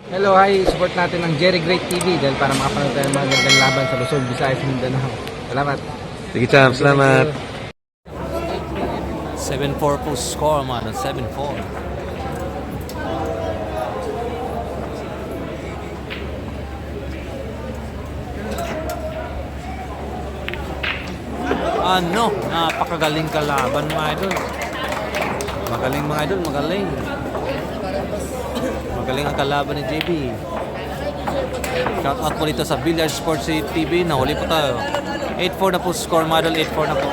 Hello, hi! Support natin ang Jerry Great TV dahil para makapanood tayo ng mga gandang laban sa Luzon, Visayas, Mindanao. Salamat! Sige, champ. Salamat. 7-4 po score, man. 7-4. Ano? Napakagaling kalaban, mga idol. Magaling, mga idol. Magaling. Magaling ang kalaban ni JB. Shout out po dito sa Billiard Sports TV. Nahuli po tayo. 8-4 na po score, mga idol. 8-4 na po.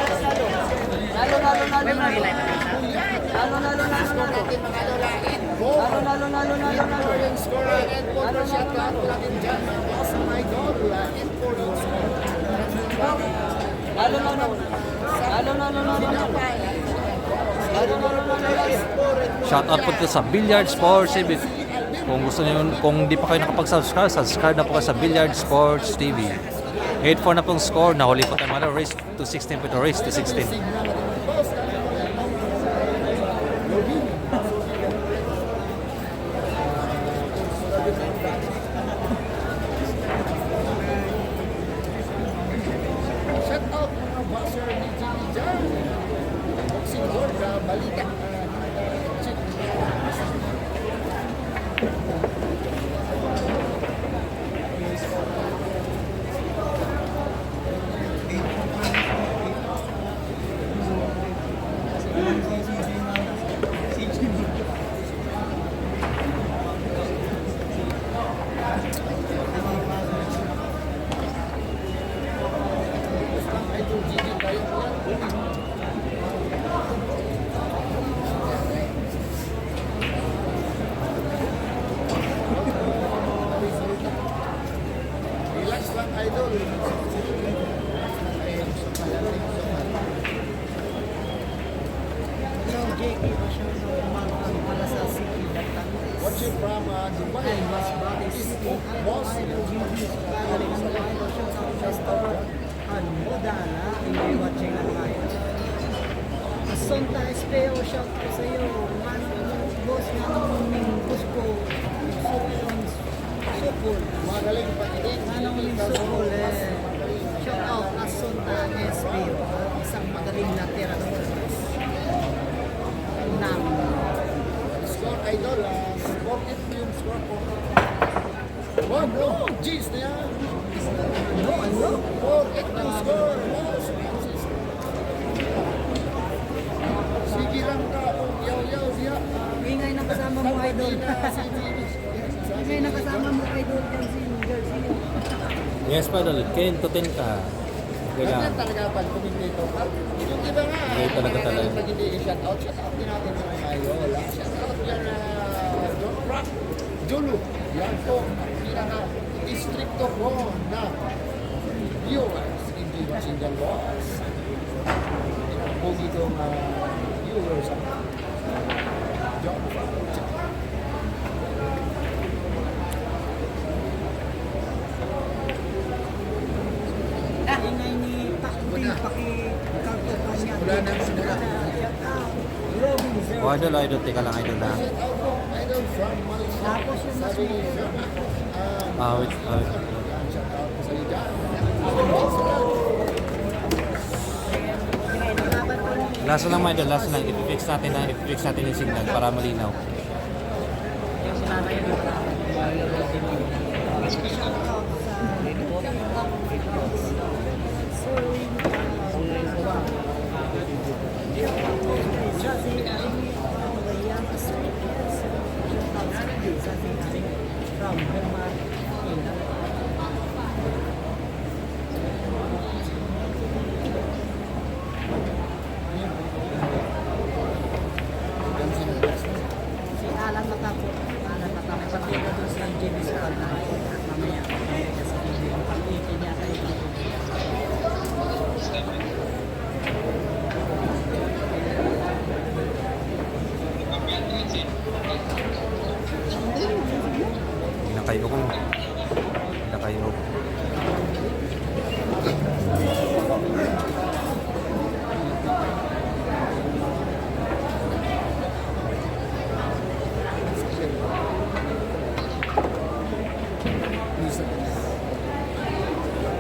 Shout out po dito sa Billiard Sports TV. Kung gusto niyo, kung di pa kayo nakapag-subscribe, subscribe na po kayo sa Billiard Sports TV. 8-4 na pong score. Nahuli po tayo, mga idol. Race to 16 po ito. Race to 16. Watching from Dubai, is boss Sonta Espeo, shout ko sa iyo. Boss ng Cusco, Sukul. magaling pakinig. Manong Sukul, shout out Sonta Espeo. Isang magaling na tirador ng Score idol, score it yung score po. Oh no, jeez na yan. ano? 4-8 yung score. Sige lang ka, yaw-yaw siya. Ingay ng kasama mo, idol. Ingay ng kasama mo, idol. Diyan si Jersey. Yes, pa idol. 10 to 10 ka. Ganyan talaga pag commentator ka. Yung iba nga, Ganyan talaga talaga. pag hindi i-shoutout din natin sa mga Ayola. Shoutout yan na John Rock, Julu. Yan po, ang pinaka-districto ko na viewers. Hindi ba single boss? Yan po dito viewers ang John Rock. Ingay ni Paki-kaltopan niya. Wala na, simula. Shout out. Robin Zer. O idol, idol. Teka lang, idol na. Idol from Malaysia. Tapos yung mas Sabi mo. niya, Wait. shoutout sa iyo dyan. Last lang, mga idol. Last lang. I-fix natin yung signal para malinaw. Si Alan Matapo. Pati na doon sa James Cole na mamaya. Sa video. Pag-ikin niya kayo. Pinakayo ko.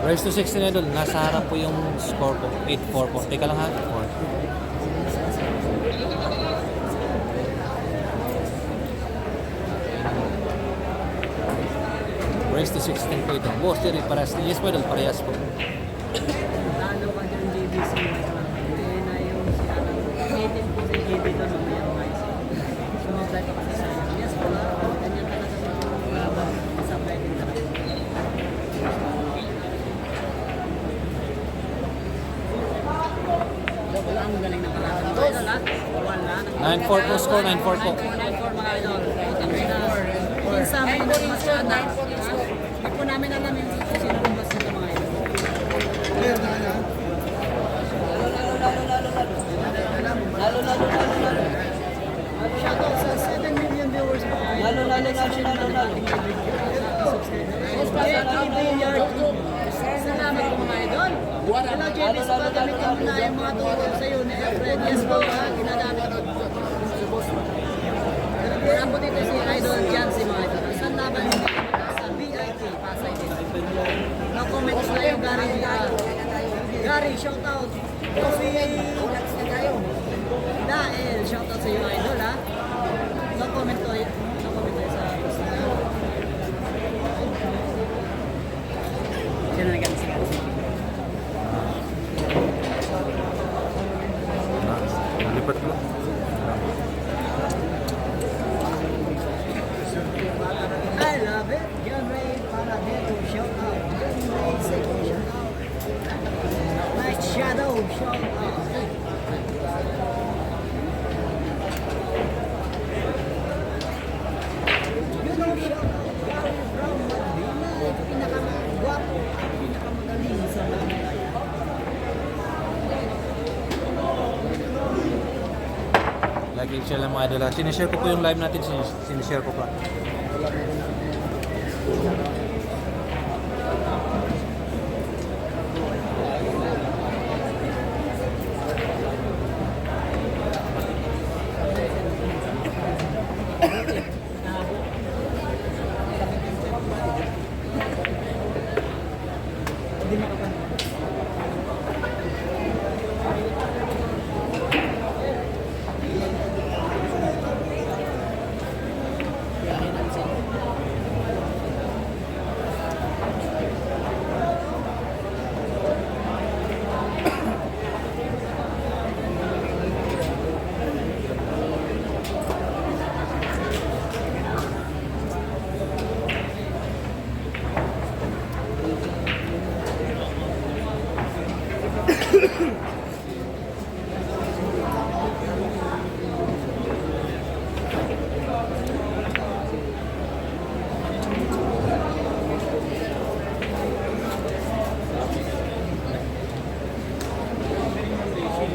Race to 16 idol, nasa harap po yung score po. 8-4 po. Teka lang ha. 4. Race to 16 po ito. Boss, diri, parehas. Yes po idol, parehas po. Lalo ka dyan JBC. Hindi na yung si ano. 18 po si JB doon. Mamaya mga isa. Sumabay ka kasi sa iyo. Yes po. Ganyan talaga sa mga sabay din talaga. Wala ang galing na kalaban. Idol ha? Wala. 9-4 po score, 9-4 po. 9-4 mga idol. Minsan, hindi masyada. Hindi po namin alam yung sino ang basta ng mga idol. Shoutout sa 7 million viewers po. Salamat po mga idol. Hello JB, sa gagamitin mo na yung mga turo sa iyo ni Efred. Yes po ha, ginagamit ko. Wala po dito si Idol Jancy mga idol. Sa laban hindi sa VIP, Pasay din. Na-comment na yung Gary. Gary, shoutout. Dahil, shoutout sa iyo idol ha. No-comment tayo sa post na. Sino nag-galing si Gary? Lipat mo. I love it. John Ray Paladero, shout out. John Ray Seco, shout out. Night Shadow, shout out. You know, shout out. Gary Brown Madina, pinakamagwapo, pinakamagaling sa mga Lagi share lang mga idol. Sinishare ko po yung live natin. Sinishare ko pa. hindi makapan.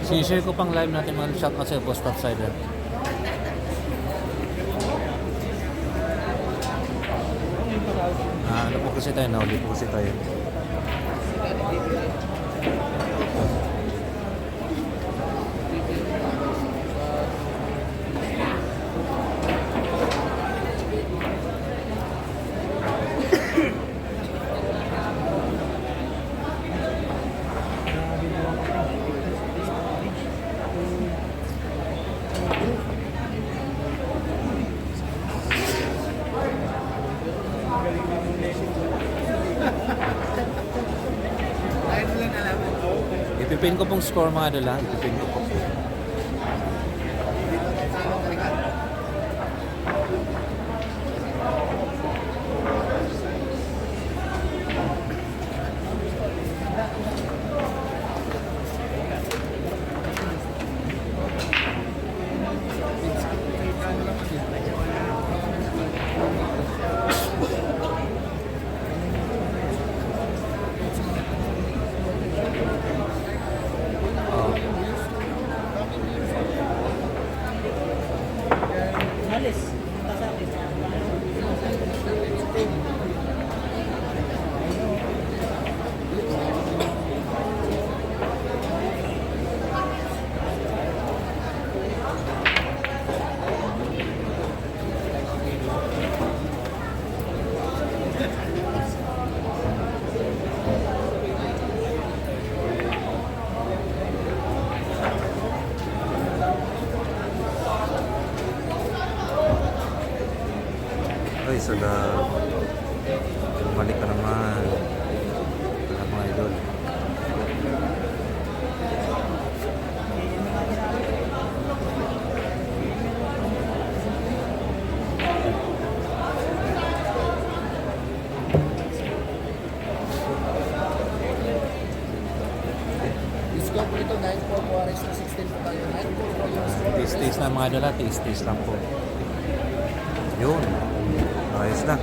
Sinishare ko pang live natin mga shoutout sa Boss Topsider. Ano po kasi tayo? Nahuli po kasi tayo. Ipipin ko pong score mga idol ha. Ipipin ko po. bumalik ka naman. Ayan mga idol. Score po ito, 9-4 Juarez na 16 po tayo. 9-4 po yung score. Tis-tis lang mga idol, tis-tis lang po. Yun. Ayos na.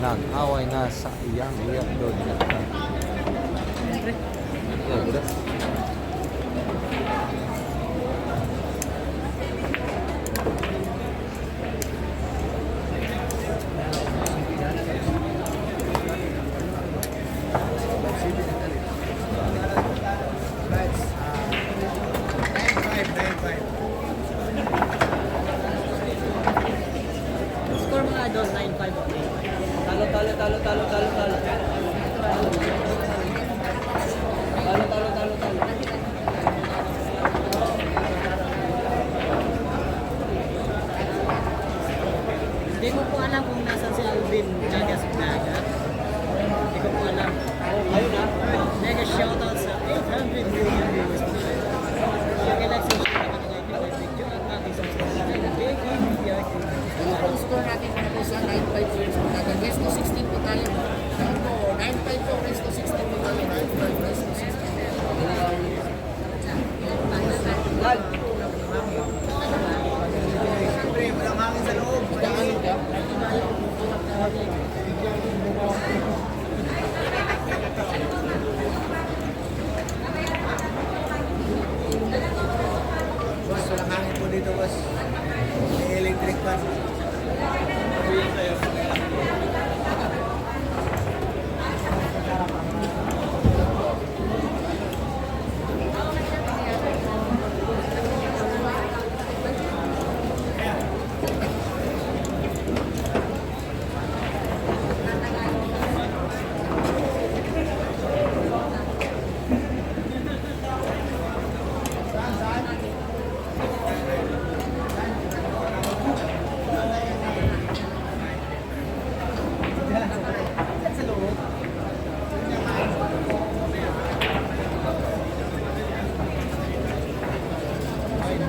Nag-away na sa iyang iyak doon. Score mga idol, 9-5 okay. Talo, talo, talo, talo, talo, talo. Talo, talo, talo, talo. Hindi ko po alam kung nasan si Alvin Jagas Naga. Hindi ko po alam. Ayun na. Mega shoutout sa 800 million viewers po. Like sa share naman ang aking video at aking subscribe na Baking Media TV. Ang score natin mga po sa 9-5 po yung score natin. Rest to 16 po tayo. Yan po, 9-5 po, rest to 16 po tayo. 9-5, rest to 16. Siyempre, walang hangin sa loob. Magkakalit ka? Boss, walang hangin po dito, boss. May electric fan.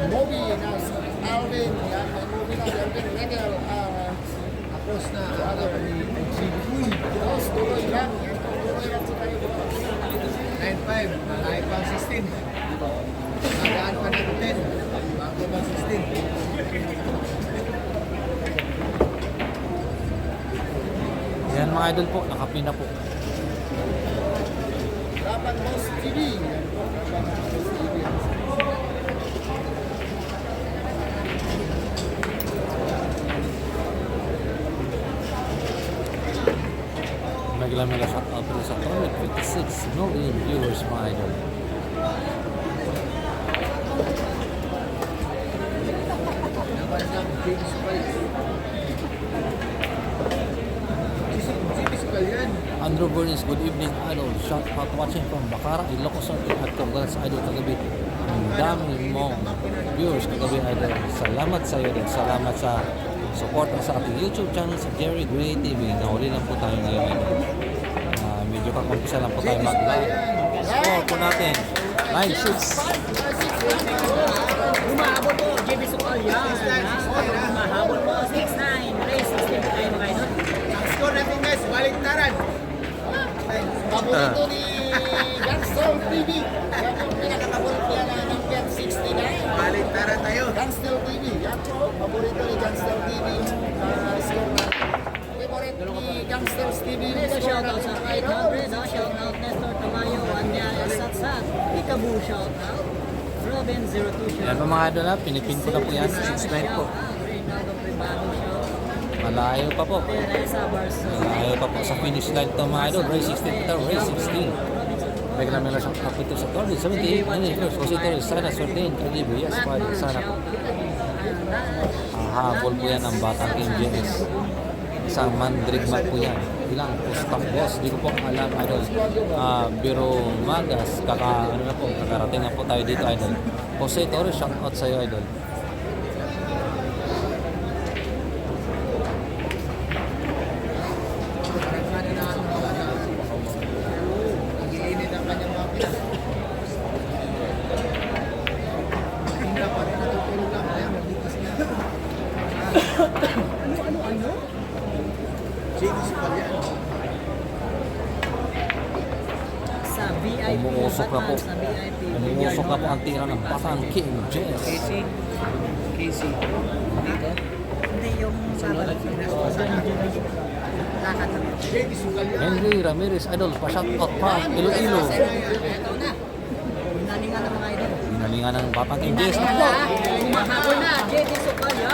Movie na si Alvin, yan, may movie na si Alvin Regal, tapos na other Uy, tapos tuloy lang, yan po, tuloy lang sa tayo. 9-5, malayo pa ang 16. Nagaan pa ng 10, bago ba 16? Yan mga idol po, nakapina po. Laban Boss TV, yan po, Laban Boss TV. Naglamela shoutout po sa 256 million viewers mga idol. Laban ng James Price. Si Pal yan. Andrew Bernis, good evening idol. Shout out watching from Bacara, Ilocos Norte at congrats idol kagabi. Ang dami mong viewers kagabi idol. Salamat sa iyo din. Salamat sa support sa ating YouTube channel sa Jerry Gray TV. Nahuli lang po tayo ngayon idol. Medyo kakumpisa lang po tayo mag-live. Score po natin 9-6. Humahabol po, JB Sukal yan. Humahabol po, 6-9. Race 16 tayo mga idol. Ang score natin guys, baliktaran. Paborito ni Gunstar TV. Yan po pinakakaborito niya na number 69. Baliktaran tayo. Gunstar TV. Yan po, paborito ni Gunstar TV. Score na. Favorite Gangsters TV. Mega shoutout sa 800, shoutout Nestor Tamayo, Anya Satsat, Ikabu shoutout, Robin 02 Yan po mga idol ha, pinipin ko na po yan, 6.9 po. Reynaldo Privado shoutout, Malayo pa po. Teresa Barso, Malayo pa po sa finish line to mga idol. Race 16 ito, race 16. May lang sa kapito sa Torres, 78, ano yun, first, kasi Torres, sana swertein, kalibo, yes, pwede, sana po. Habol po yan ang batang MJS. Isang mandragma po yan. Ilang postang boss, di ko po alam, idol. Biro Magas, kakarating na po tayo dito, idol. Jose Torres, shout out sa'yo, idol. Nagiinit ang kanyang mga pila. Hindi pa rin natutulog lang. Kaya magbitis na. Ano? James Palian. sa VIP, Umuusok na po. sa VIP. Umuusok na po ang tira ng Batang King Jess. Casey. Hindi yung lakad lang. JD Sugalyan. Henry Ramirez, idol, pa-shout out pa, Iloilo. Ito na. Hinalingan ng mga idol. Hinalingan ng Batang King Jess. Humahabol na. JD Sukayan.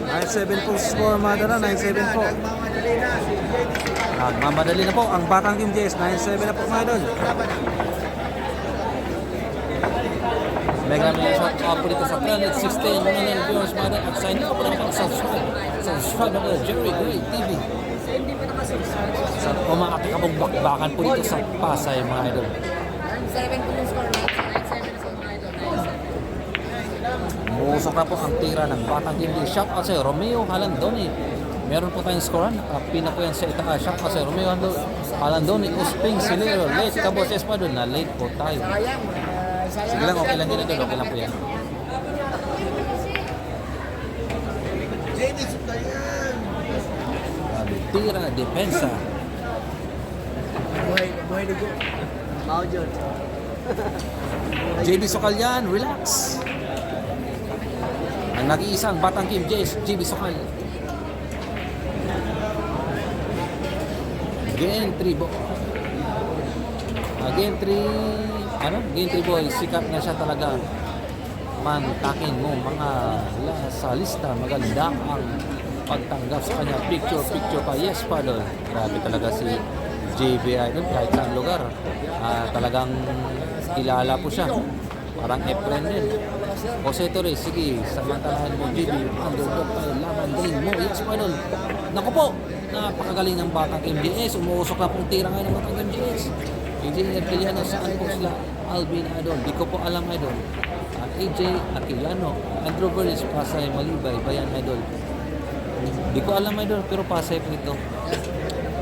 9-7 po score, Madara, 9-7 po. Nagmamadali na si JD Sugalyan. Nagmamadali na po ang Batang King Jess, 9-7 na po mga idol. Mega may shout out po dito sa 316 million viewers, mga idol. At sign up po na mag-subscribe. Subscribe na po na Jerry Gray TV. So, hindi pa nakasubscribe. Sa umakati ka pong bakbakan po dito sa Pasay, mga idol. 9-7 po yung score. 9-7 sa mga idol. 9-7. Musok na po ang tira ng Batang King Jess. Shout out sa'yo, Romeo Halandoni. Meron po tayong scorean. Pina po yan sa itaas. Shout out sa'yo, Romeo Halandoni. Usping Silero. Late ka boss Espadon na late po tayo. Sayang. Sige lang, okay lang din idol. Okay lang po yan. JD Sugalyan. Tira, depensa. Buhay na go. Mao John. JB Sokalyan, relax. Ang nag-iisang Batang King Jess, JB Sokal. Game 3 bo. Game 3, Game 3 boy, sikat na siya talaga. Mantakin mo mga sa lista, maganda ang pagtanggap sa kanya. Picture pa, yes pa doon. Grabe talaga si JB Idol, kahit saan lugar. Talagang kilala po siya. Parang Efren din. Jose Torres, sige, samantalahan mo JB, underdog tayo, laban din mo, yes pa doon. Naku po, napakagaling ng Batang MJS. Umuusok na pong tira ngayon ng Batang MJS. Engineer Aquiliano, saan po sila? Alvin Idol, di ko po alam Idol. AJ Aquiliano, Andrew Verlis, Pasay, Malibay, Bayan Idol. Di ko alam Idol, pero Pasay po ito.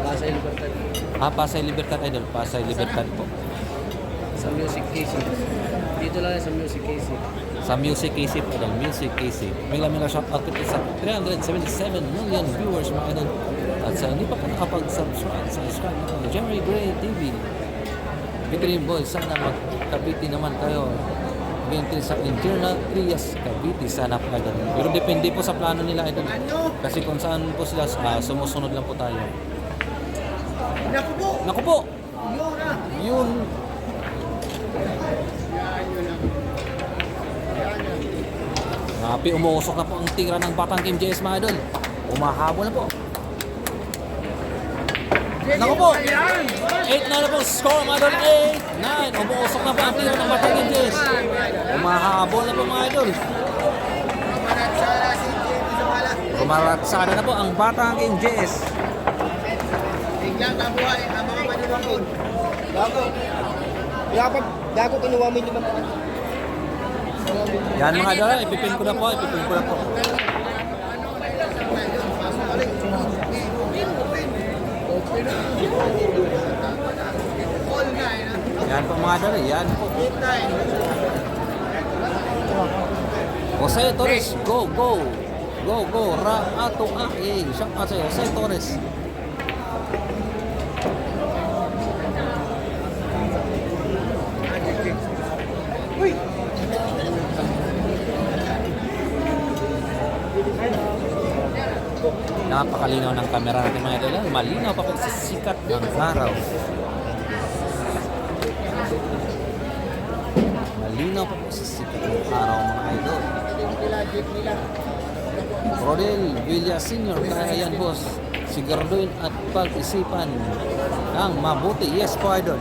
Pasay Libertad. Pasay Libertad Idol, Pasay Libertad po. Sa Music Casey. Dito lang sa Music Casey. Sa Music Casey po Idol, Music Casey. Mila shout out ito sa 377 million viewers mga Idol. At sa hindi pa po nakapag-subscribe, subscribe na po. Jerry Gray TV. Bitrin Boy, sana magkabiti naman kayo. Ganyan sa internal Trias Cavite, sana po Idol. Pero depende po sa plano nila Idol. Kasi kung saan po sila, sumusunod lang po tayo. Naku po. Naku po! Yun na. Yun. Happy, umuusok na po ang tira ng Batang King Jess mga Idol. Umahabol na po. Naku po! 8 na po score mga Idol. 8-9. Umuusok na po ang tira ng Batang King Jess. Umahabol na po mga Idol. Managsara si JD Sugalyan. Rumaratsada na po ang Batang King Jess. Biglang nabuhay ang mga manunood. Gago kinuha mo yung 5 Yan mga Idol, ipipin ko na po. All nine. Yan po mga Idol, yan po. 8-9. Jose Torres, go! Raato shout out sa'yo, Jose Torres. Napakalinaw ng camera natin mga idol. Malinaw pa po sa sikat ng araw. Malinaw pa po sa sikat ng araw mga idol. Rodel Villa Sr. Kaya yan boss. Siguraduhin at pag-isipan ng mabuti. Yes po idol.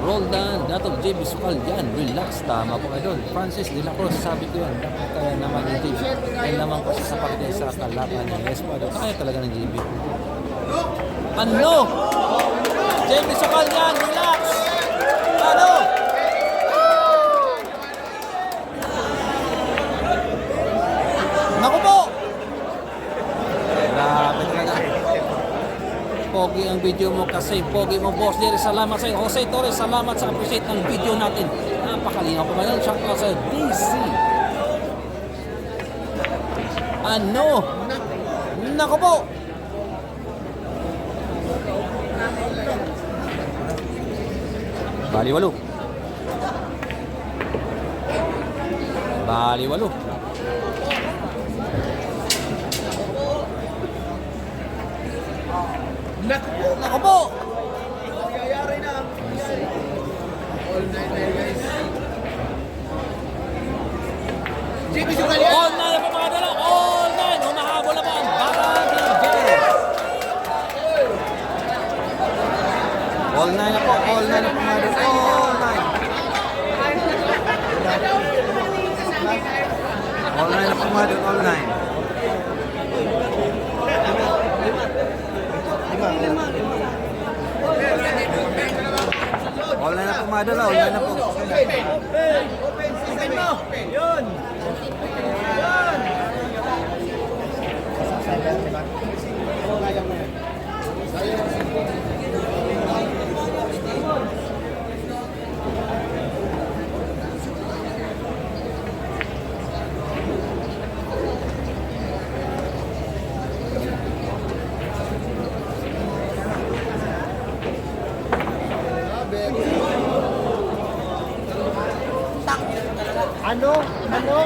Roldan, Dato JB Sukal yan, relax, tama po idol. Francis De La Cruz, sabi ko yan, dapat kaya naman yung JB. Kaya naman po sa pakita sa kalaban niya. Yes po idol, kaya talaga ng JB. Ano? JB Sukal yan, relax! Ano? Naku po! Grabe talaga. Pogi ang video mo kasi pogi mo boss Jerry, salamat sa iyo. Jose Torres, salamat sa appreciate ng video natin. Napakalinaw po ngayon. Shout out sa DC. Ano? Nako po. Baliwalo. Baliwalo. Nako po! Nangyayari na. All night na guys. JB Sukal yan! All nine na po mga dala. All nine. Humahabol na po ang Barangay Game. All nine na po. All nine na po mga dala. All nine. All nine na po mga dala. All nine. All nine na po mga dala. All nine na po. Open mo! Yun! Ano? Ano?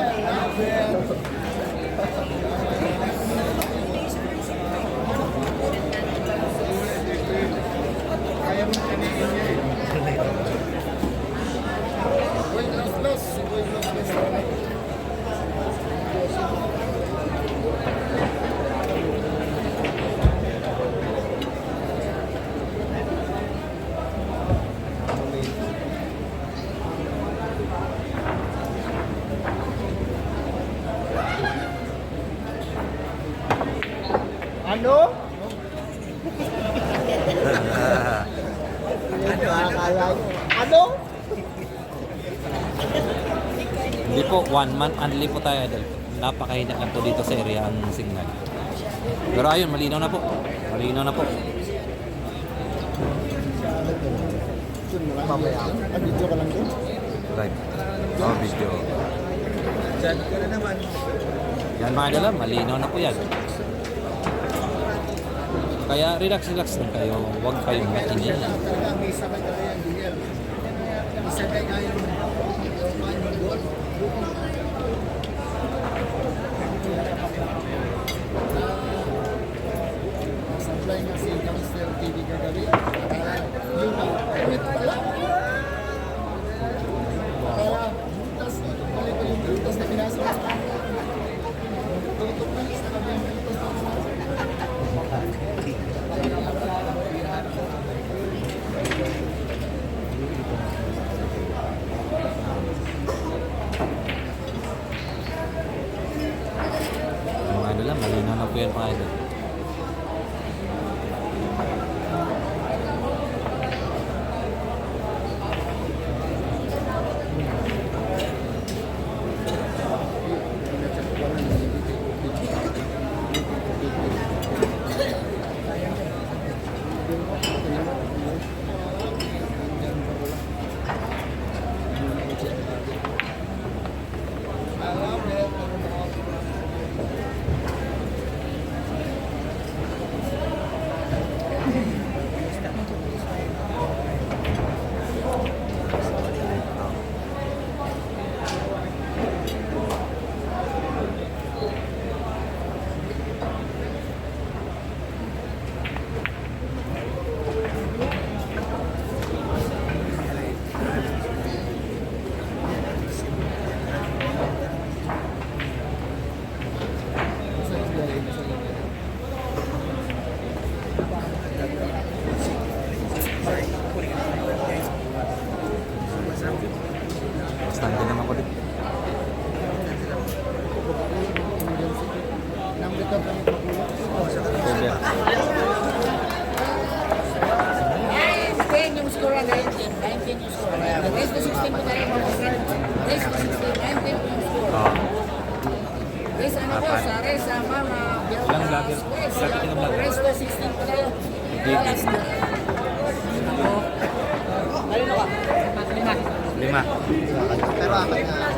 Ano? Ano akala nyo? Ano? Hindi po, 1 month only po tayo idol. Napakahina lang po dito sa area ang signal. Pero ayun, malinaw na po. Malinaw na po. Mamaya. Video ka lang doon? Live. Oh, video. Diyan ka na naman. Yan mga idol, malinaw na po yan. Kaya relax lang kayo. Huwag kayong maingay. May sabay ka kaya Guillermo. Isa kay kayo. Supply ng si Gangster TV kagabi. Yun na. Ulit pala. Kaya, butas. Balik ko yung butas na pinasa. Tutok na. Sa kabi yung butas na pinasa. Mga idol lang, malinaw na po yan mga idol. vlogger. Vlogger ng vlogger. Resto 16 pa tayo. Lima. Pero apat na.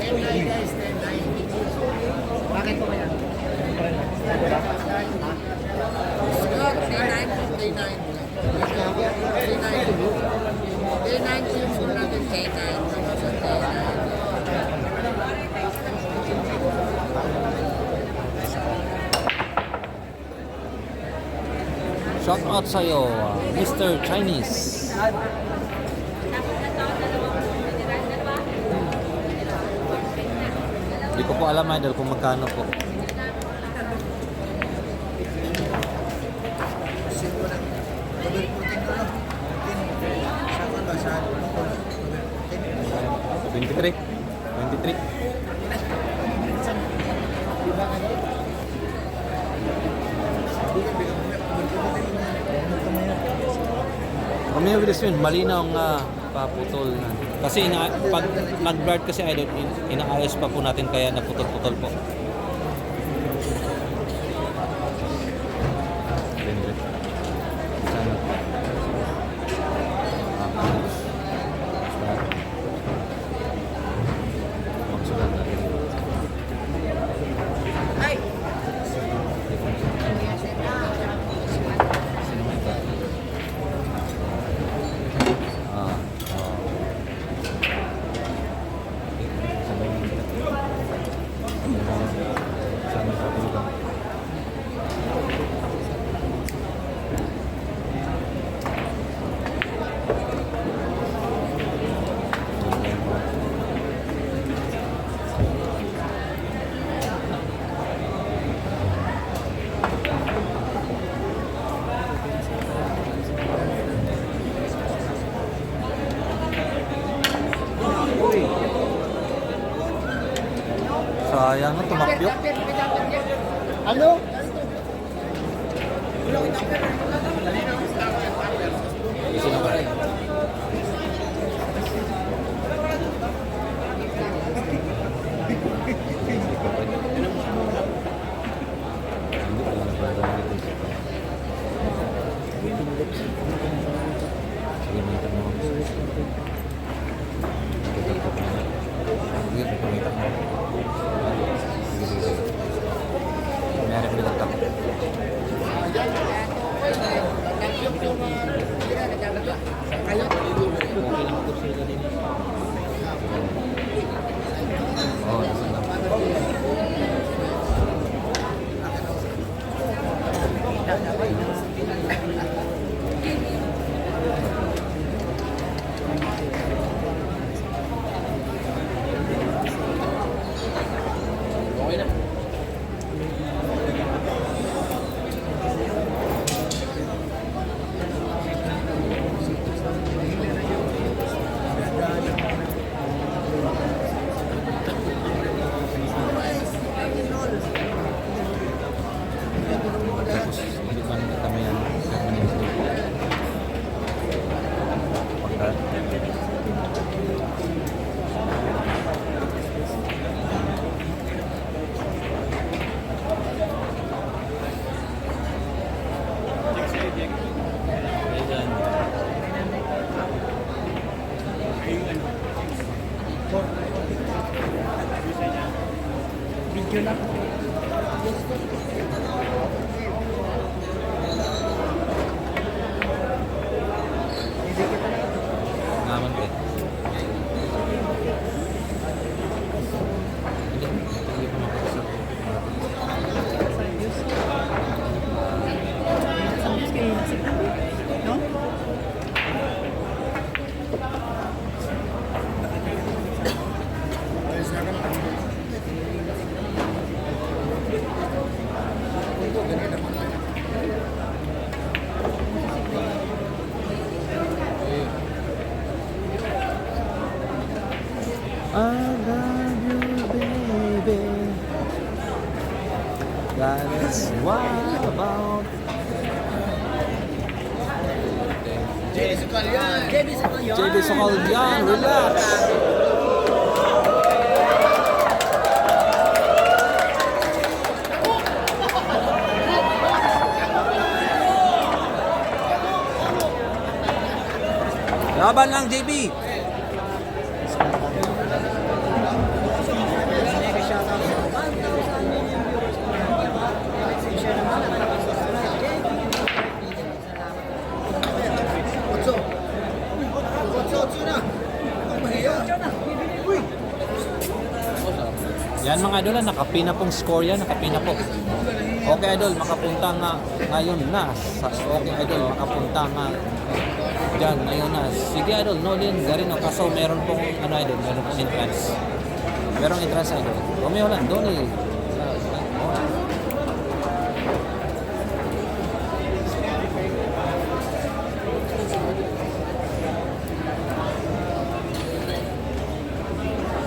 10-9 guys, 10-9. Bakit po kaya? K9 yung full natin, K9. Shout out sa'yo, Mr. Chinese. Hindi ko po alam idol kung magkano po. $23. Kami with this win, malinaw nga paputol na. Kasi pag nag-blurred kasi idol, inaayos pa po natin kaya naputol-putol po. Sayang na tumakyo. Ano? Sino ba? Meron ko nagtap. Oh, hindi man kami yan. Video lang. Naman ko eh. Hindi pa makakasal. I love you, baby. That is what about. JB Sukalian! JB Sukalian, relax. Laban lang, JB. Mega shoutout sa 1,000 million viewers po natin. Like and share naman at subscribe. Salamat. Otso. Otso na. Ang mahiya. Yan mga idol, nakapina pong score yan, nakapina po. Okay idol, makapunta nga ngayon na. Okay idol, makapunta nga dyan ngayon na. Sige idol, no din, Garino. Kaso meron pong, ano idol, meron pong entrance. Merong entrance idol. Romeo lang, doon eh.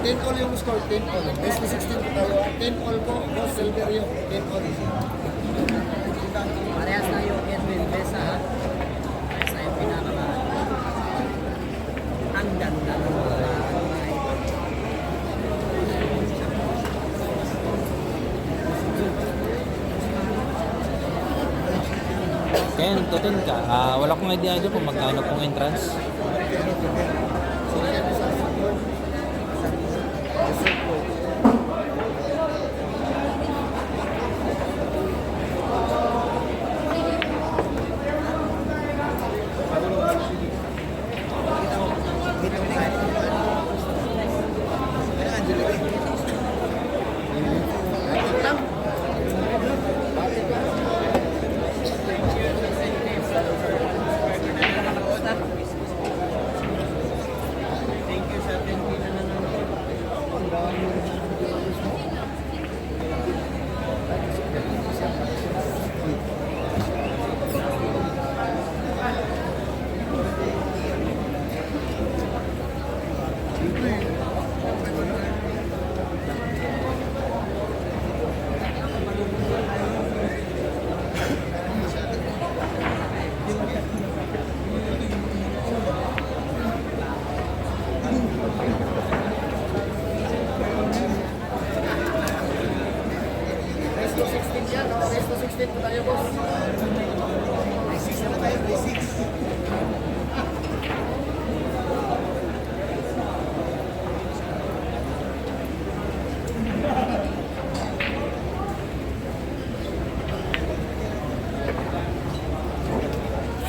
Ten all yung score, 10 all. Best 16 po tayo. 10 all po, Boss Silverio. 10 all. Parehas tayo, Edwin Besa. Parehas tayo pinakamaan. Ang ganda ng mga Ken, tutin ka. Wala kong idea idol kung magkano pong entrance. thank you sa 10K na nanonood. Best 16 yan, no? Best 16 po tayo, boss. May 6 na tayo, may 6.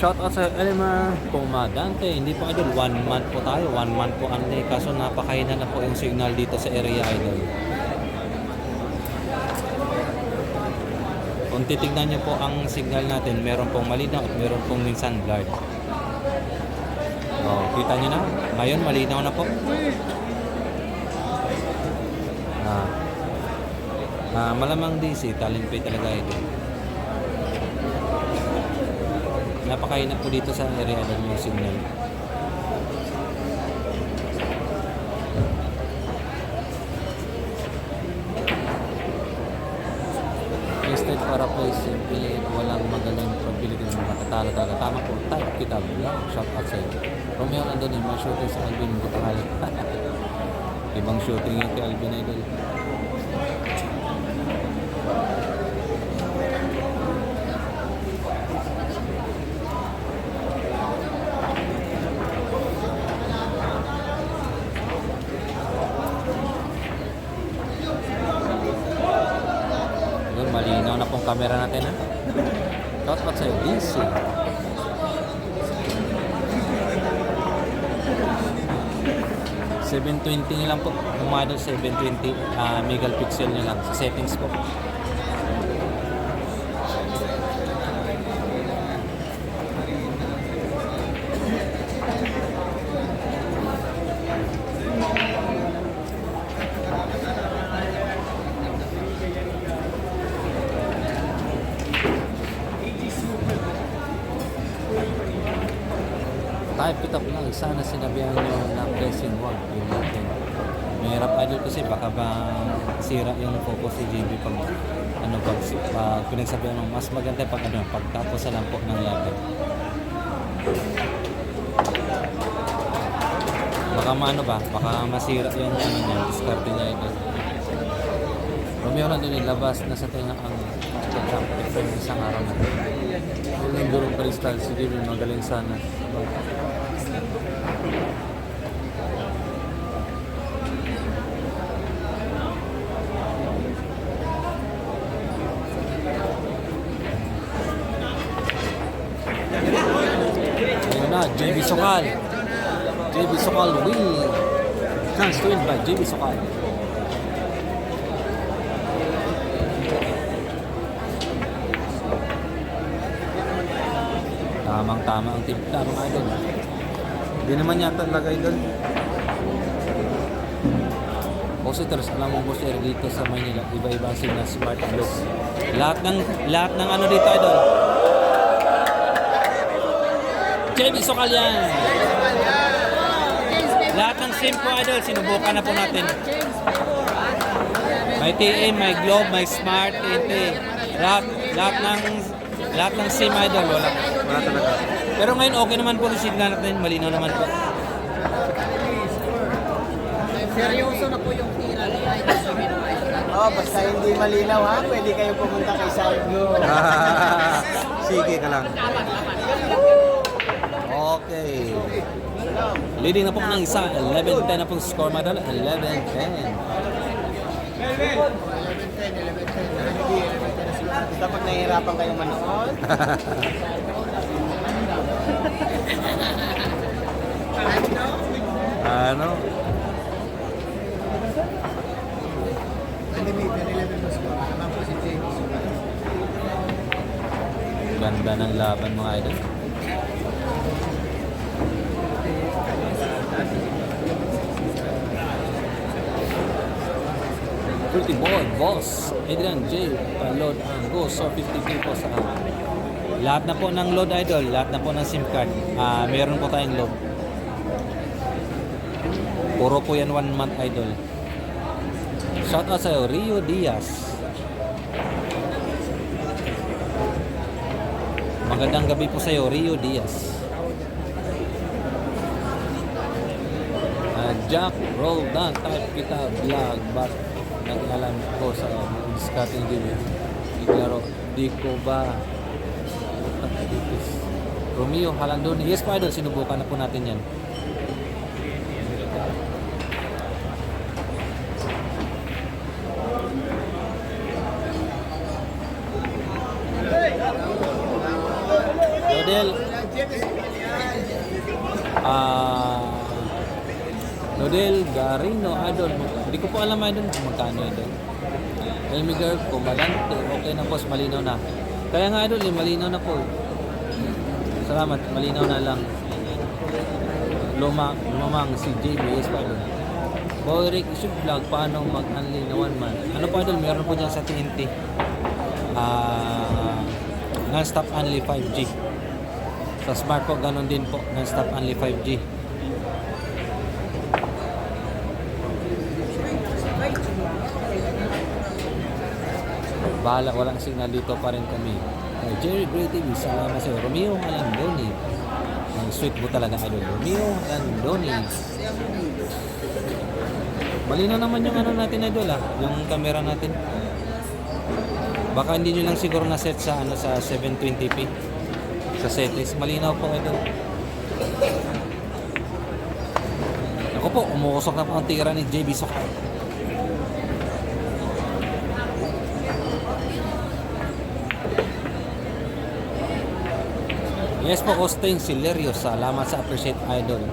Shout out sa Elmer Comadante. Hindi po idol, 1 month po tayo. 1 month po only. Kaso napakahina na po yung signal dito sa area idol. Kung titignan nyo po ang signal natin, meron pong malinaw at meron pong minsan blurred. Oh, kita nyo na? Ngayon malinaw na po. Malamang DC, talent pay talaga ito. Napakahina po dito sa area ng yung signal. Instead para po simple, walang magaling probability na matatalo talaga. Tama po, type kita lang. Shout out sa iyo. Romeo nandun yung mga shooting sa Alvin Butakal. Ibang shooting yung kay Alvin Idol. Malinaw na pong camera natin ha. Shout out sa iyo, DC. $720 nyo lang po. Umano 720 megapixel nyo lang sa settings po. Type it up lang. Sana sinabihan nyo ng pressing wag yung natin. Mahirap idol kasi baka ba sira yung focus si JB pag pinagsabihan ng mas maganda pag pagtapos na lang po ng laban. Baka baka masira yung discard niya ito. Romeo na din ilabas na sa tenga ang different isang araw na. Yung durong kristal si JB magaling sana. JB Sokal. JB Sokal win. Chance to win by JB Sokal. Tamang-tama ang timpla mga idol. Hindi naman yata lagay doon. Positors, alam mo boss Eric, dito sa Maynila, iba-iba ang signal, smart look. Lahat ng ano dito idol. JB Sokal yan. Lahat ng SIM po idol, sinubukan na po natin. May TM, may Globe, may Smart, TNT. Lahat ng SIM idol, wala talaga. Pero ngayon okay naman po yung signal natin, malinaw naman po. Seryoso na po yung tira ni Idol sa Oh, basta hindi malinaw ha, pwede kayo pumunta kay Salvo. Sige ka lang. Okay. Leading na po ng isa, 11-10 na po score madal, 11-10. Basta pag nahihirapan kayong manood. Ano? Ganda ng laban mga idol. Pretty boy, boss. Adrian J. Pa-load ang go. So 50k po sa lahat na po ng load idol. Lahat na po ng SIM card. Meron po tayong load. Puro po yan 1 month idol. Shout out sa'yo, Rio Diaz. Magandang gabi po sa'yo, Rio Diaz. Jack Roldan, type kita vlog, but nag-alam ko sa discarding game. Iklaro, di ko ba Romeo Halandoni. Yes po idol, sinubukan na po natin yan. Nodel Garino idol. Hindi ko po alam idol kung magkano idol. Elmiger Comandante, okay na po, malinaw na. Kaya nga idol, malinaw na po. Salamat, malinaw na lang. Lumamang si JBS pa idol. Boy Rick, isip vlog, paano mag-unli na 1 month? Ano pa idol, meron po dyan sa TNT. Non-stop only 5G. Sa smart po, ganun din po. Non-stop only 5G. Bahala, walang signal dito pa rin kami. Jerry Gray TV, salamat sa'yo. Romeo Halandoni. Ang sweet mo talaga idol. Romeo Halandoni. Malinaw naman yung ano natin idol yung camera natin. Baka hindi nyo lang siguro na-set sa sa 720p. Sa settings. Malinaw po idol. Ako po, umuusok na po ang tira ni JB Sokal. Yes po, Costing Silerio. Salamat sa appreciate idol.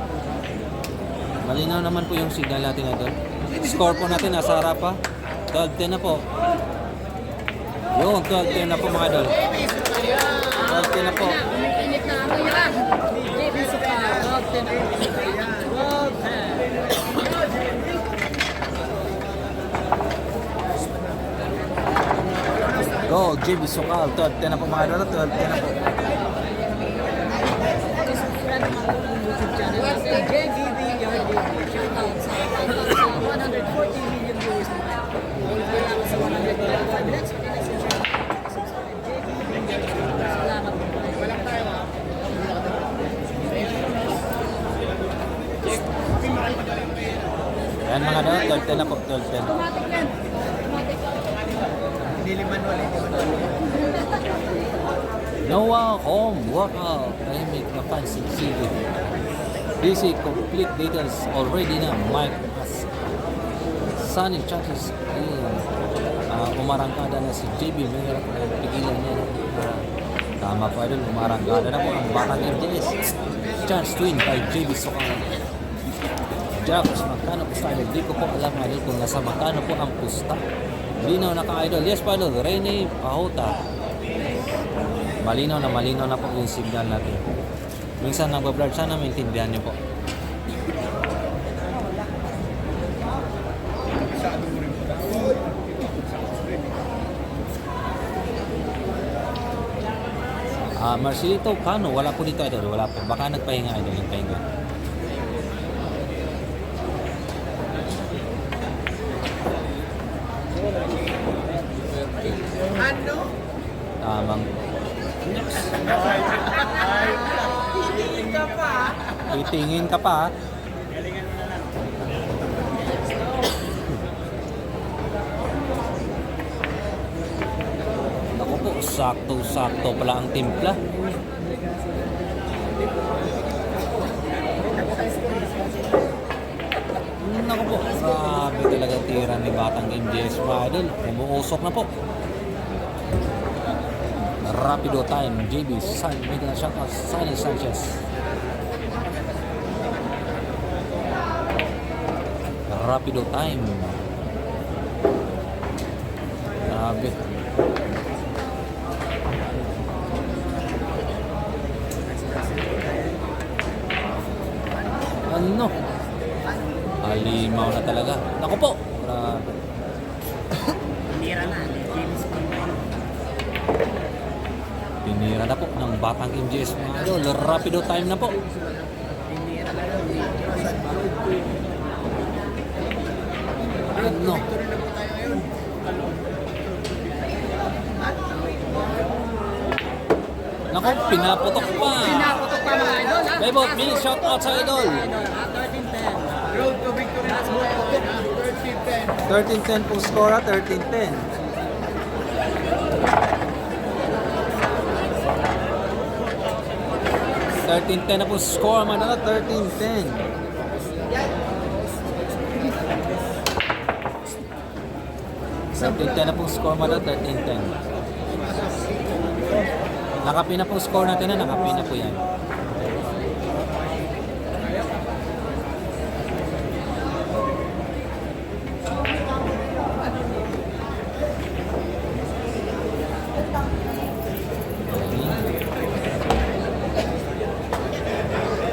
Malinaw naman po yung signal natin idol. Score po natin nasa harap pa. 12-10 na po. Yung 12-10 na po mga idol. 12-10 na po. Go, JB Sokal. 12-10 na po mga idol. 12-10 na po. JGB Yard shoutout sa 140 million viewers sa 100 minutes. Salamat po. Walang tayo Ayan mga idol, 12-10 na po. 12-10. Noah Home Workout. Tahimik na fancy city. DC complete details already na. Mike as Sunny Chances in umarangkada na si JB Mayer. Pigilan niya Tama po idol, umaranggada na po ang batang MJS. Chance to win by JB Sokal. Jacks, magkano po sa idol? Di ko po alam idol kung nasa magkano po ang pusta. Linaw na ka-idol. Yes po idol, Rene Pahota. Malinaw na po yung signal natin. Minsan nagbablur, sana maintindihan niyo po. Marcelito Cano, wala po dito idol, wala po. Baka nagpahinga idol, nagpahinga. Ano? Tamang Hihiling ka pa. titingin ka pa. Naku po, sakto-sakto pala ang timpla. Naku po, grabe talaga tira ni Batang MJS mga idol. Umuusok na po. Rapido time, JB, may gana shoutout, Sunny Sanchez. Rapido time. Grabe. Ano? Halimaw na talaga. Naku po. Grabe. Tinira na po ng Batang MJS mga idol. Rapido time na po. Ano? Naku, pinaputok pa. Pinaputok pa mga idol, ha? Bebot, mini shout out sa idol. 13-10. Road to victory. 13-10 po score at 13-10. Na po score man na 13-10. Na po score man na 13-10. Nakapi na po score natin na, nakapi na po yan.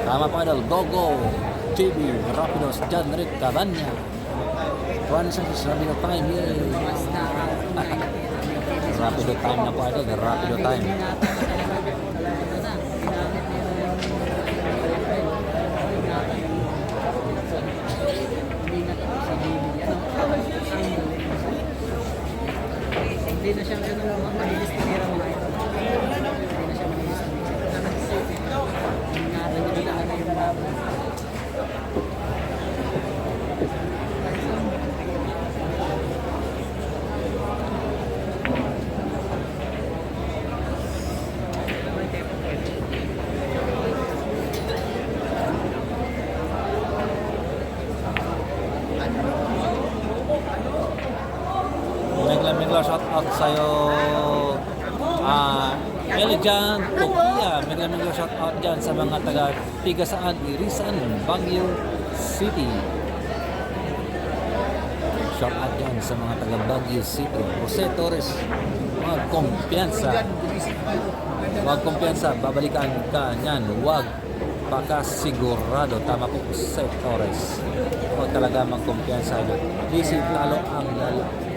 Tama po idol, Gogo, JB, Rapidos, John Rick Cabanya. Juan Sanchez, Rapido time, yay! Rapido time na po idol, Rapido time. Hindi na siya mabilis tinira mga idol. Hindi na siya mabilis tinira. Ingatan niya talaga yung laban. Mega shout out sa'yo Elijan Tokia. Mega shout out dyan sa mga taga Tigasaan, Irisan, Baguio City. Shout out dyan sa mga taga Baguio City. Jose Torres, Huwag kumpiyansa, babalikan ka niyan. Huwag pakasigurado. Tama po, Jose Torres. Huwag talaga magkumpiyansa. Isip lalo ang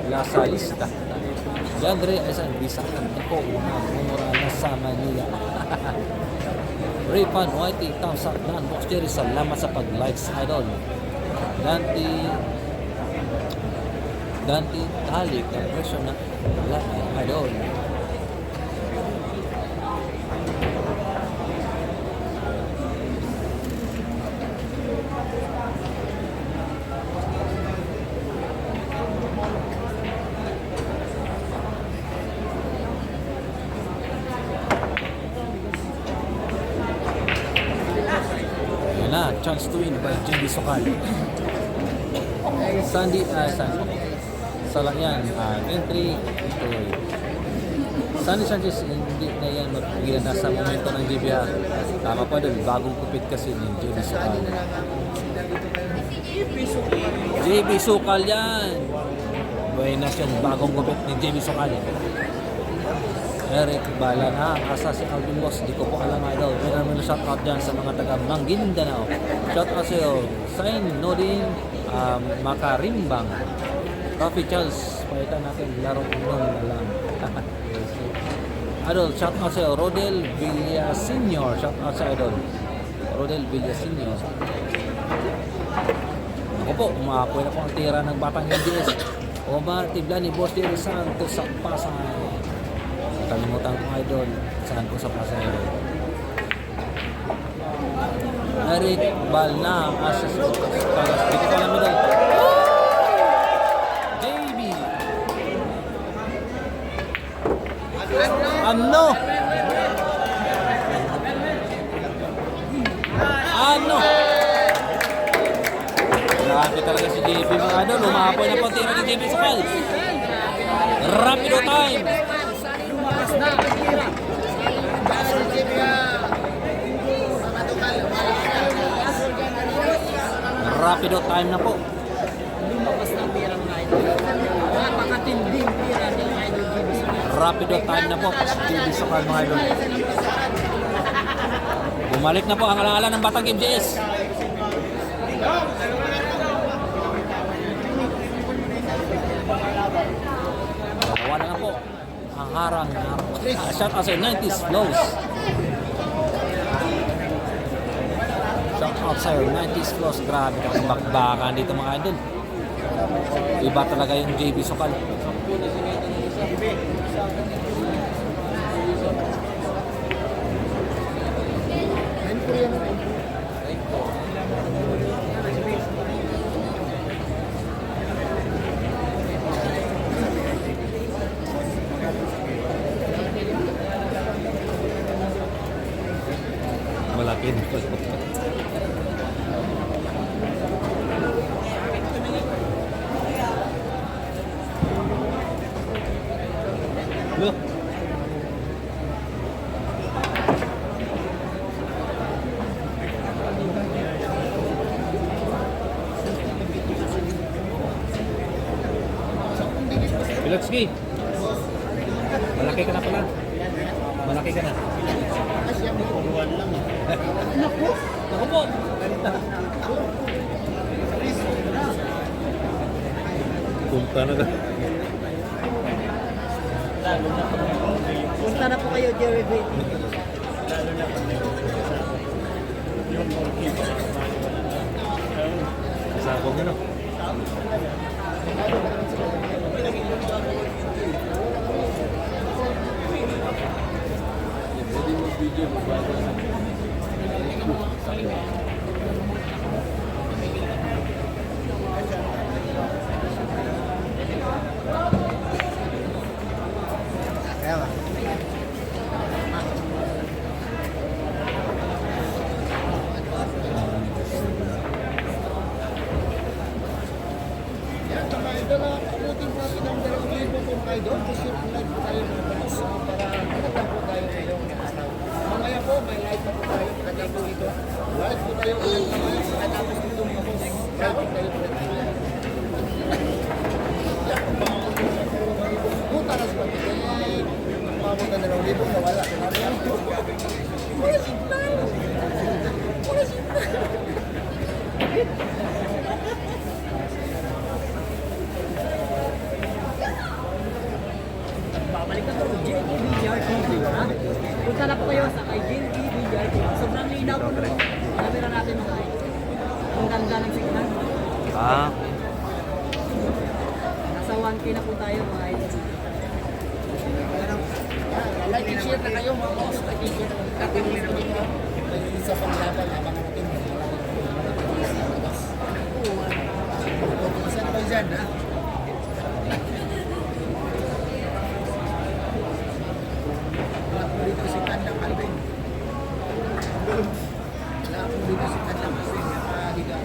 lasa lista. Yandre ay isang bisaan ako na mumura na sa Manila. Raypan Whitey, thumbs up na. Box Jerry, salamat sa pag-likes, idol. Dante Talik, ang presyo na wala, idol. Na, chance to win by JB Sokal. Sandy, Sala yan, entry, ito Sunny Sanchez, hindi na yan mapigilan na sa momento ng JB ha. Tama pa doon, bagong kupit kasi ni JB Sukal. JB Sukal yan! Buenas yan, bagong kupit ni JB Sukal. Eric Balan ha, asa si Alvin Boss, di ko po alam idol. May shoutout dyan sa mga taga Manguindanao. Shoutout sa iyo, Sain Nodin, Makarimbang, Rafi Charles, palitan natin, laro nung na lang. Idol, shoutout sa iyo, Rodel Villa Senior, shoutout sa idol, Rodel Villa Senior. Ako po, umapoy na po ang tira ng Batang MDS. Omar Tiblani, Boss Jerry Santos sa Pasay. Kalimutan ko idol, saan ko sa Pasay idol. Eric Balna, assist ko. Dito ko alam idol. JB. Ano? Ano? Grabe talaga si JB mga idol. Umapoy na pang tira ni JB Sukal. Rapido time. Rapido time na po. Lumakas na pira mga idol. Napakatinding pira ni idol JB Sukal. Rapido time na po. JB Sukal mga idol. Bumalik na po ang alaala ng Batang MJS. Wala na po ang harang. Shout out sa 90s flows. Shout out sa 90s flows. Grabe ang bakbakan dito mga idol. Iba talaga yung JB Sukal. Malaki din po. Look. Pilotski. Malaki ka na pala. Malaki ka na. Naku! Naku po! Punta na ka. Punta na po kayo, Jerry Great. Kasabog nyo no? Abutin po natin ang 2,000 kung kayo doon. Kasi live po tayo mga boss. Para magandang po tayo ngayong araw. Mamaya po, may live na po tayo. Magandang po dito. Live po tayo ulit mamaya. Pagkatapos dito mga boss. Live po tayo ulit mamaya. Punta na sa pagkakas. Mamunta na ng libo. Nawala. Wala signal. Wala signal. Babalik na po, JB Villar TV, ha? Punta na po kayo sa kay JB Villar TV. Sobrang linaw po naman. Kamera natin mga idol. Ang ganda ng signal. Ah. Nasa 1K na po tayo mga idol. Like and share na kayo mga boss. Like and share. May isa pang laban habang natin. Isa na ba dyan, ha? Dito si Kandang Alvin. Wala akong dito si Kandang Alvin. Nakahiga.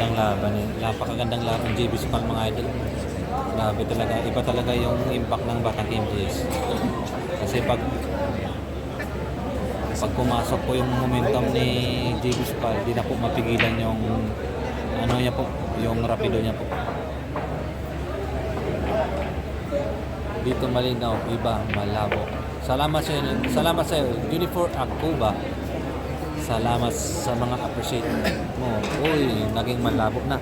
Napakagandang laban eh. Napakagandang laban ng JB Sukal mga idol. Grabe talaga. Iba talaga yung impact ng Batang KMJS. Kasi pag pumasok po yung momentum ni JB Sukal, di na po mapigilan yung ano niya po, yung rapido niya po. Dito malinaw, iba malabo. Salamat sa iyo, Unifor Akuba. Salamat sa mga appreciate mo. Uy, naging malabo na.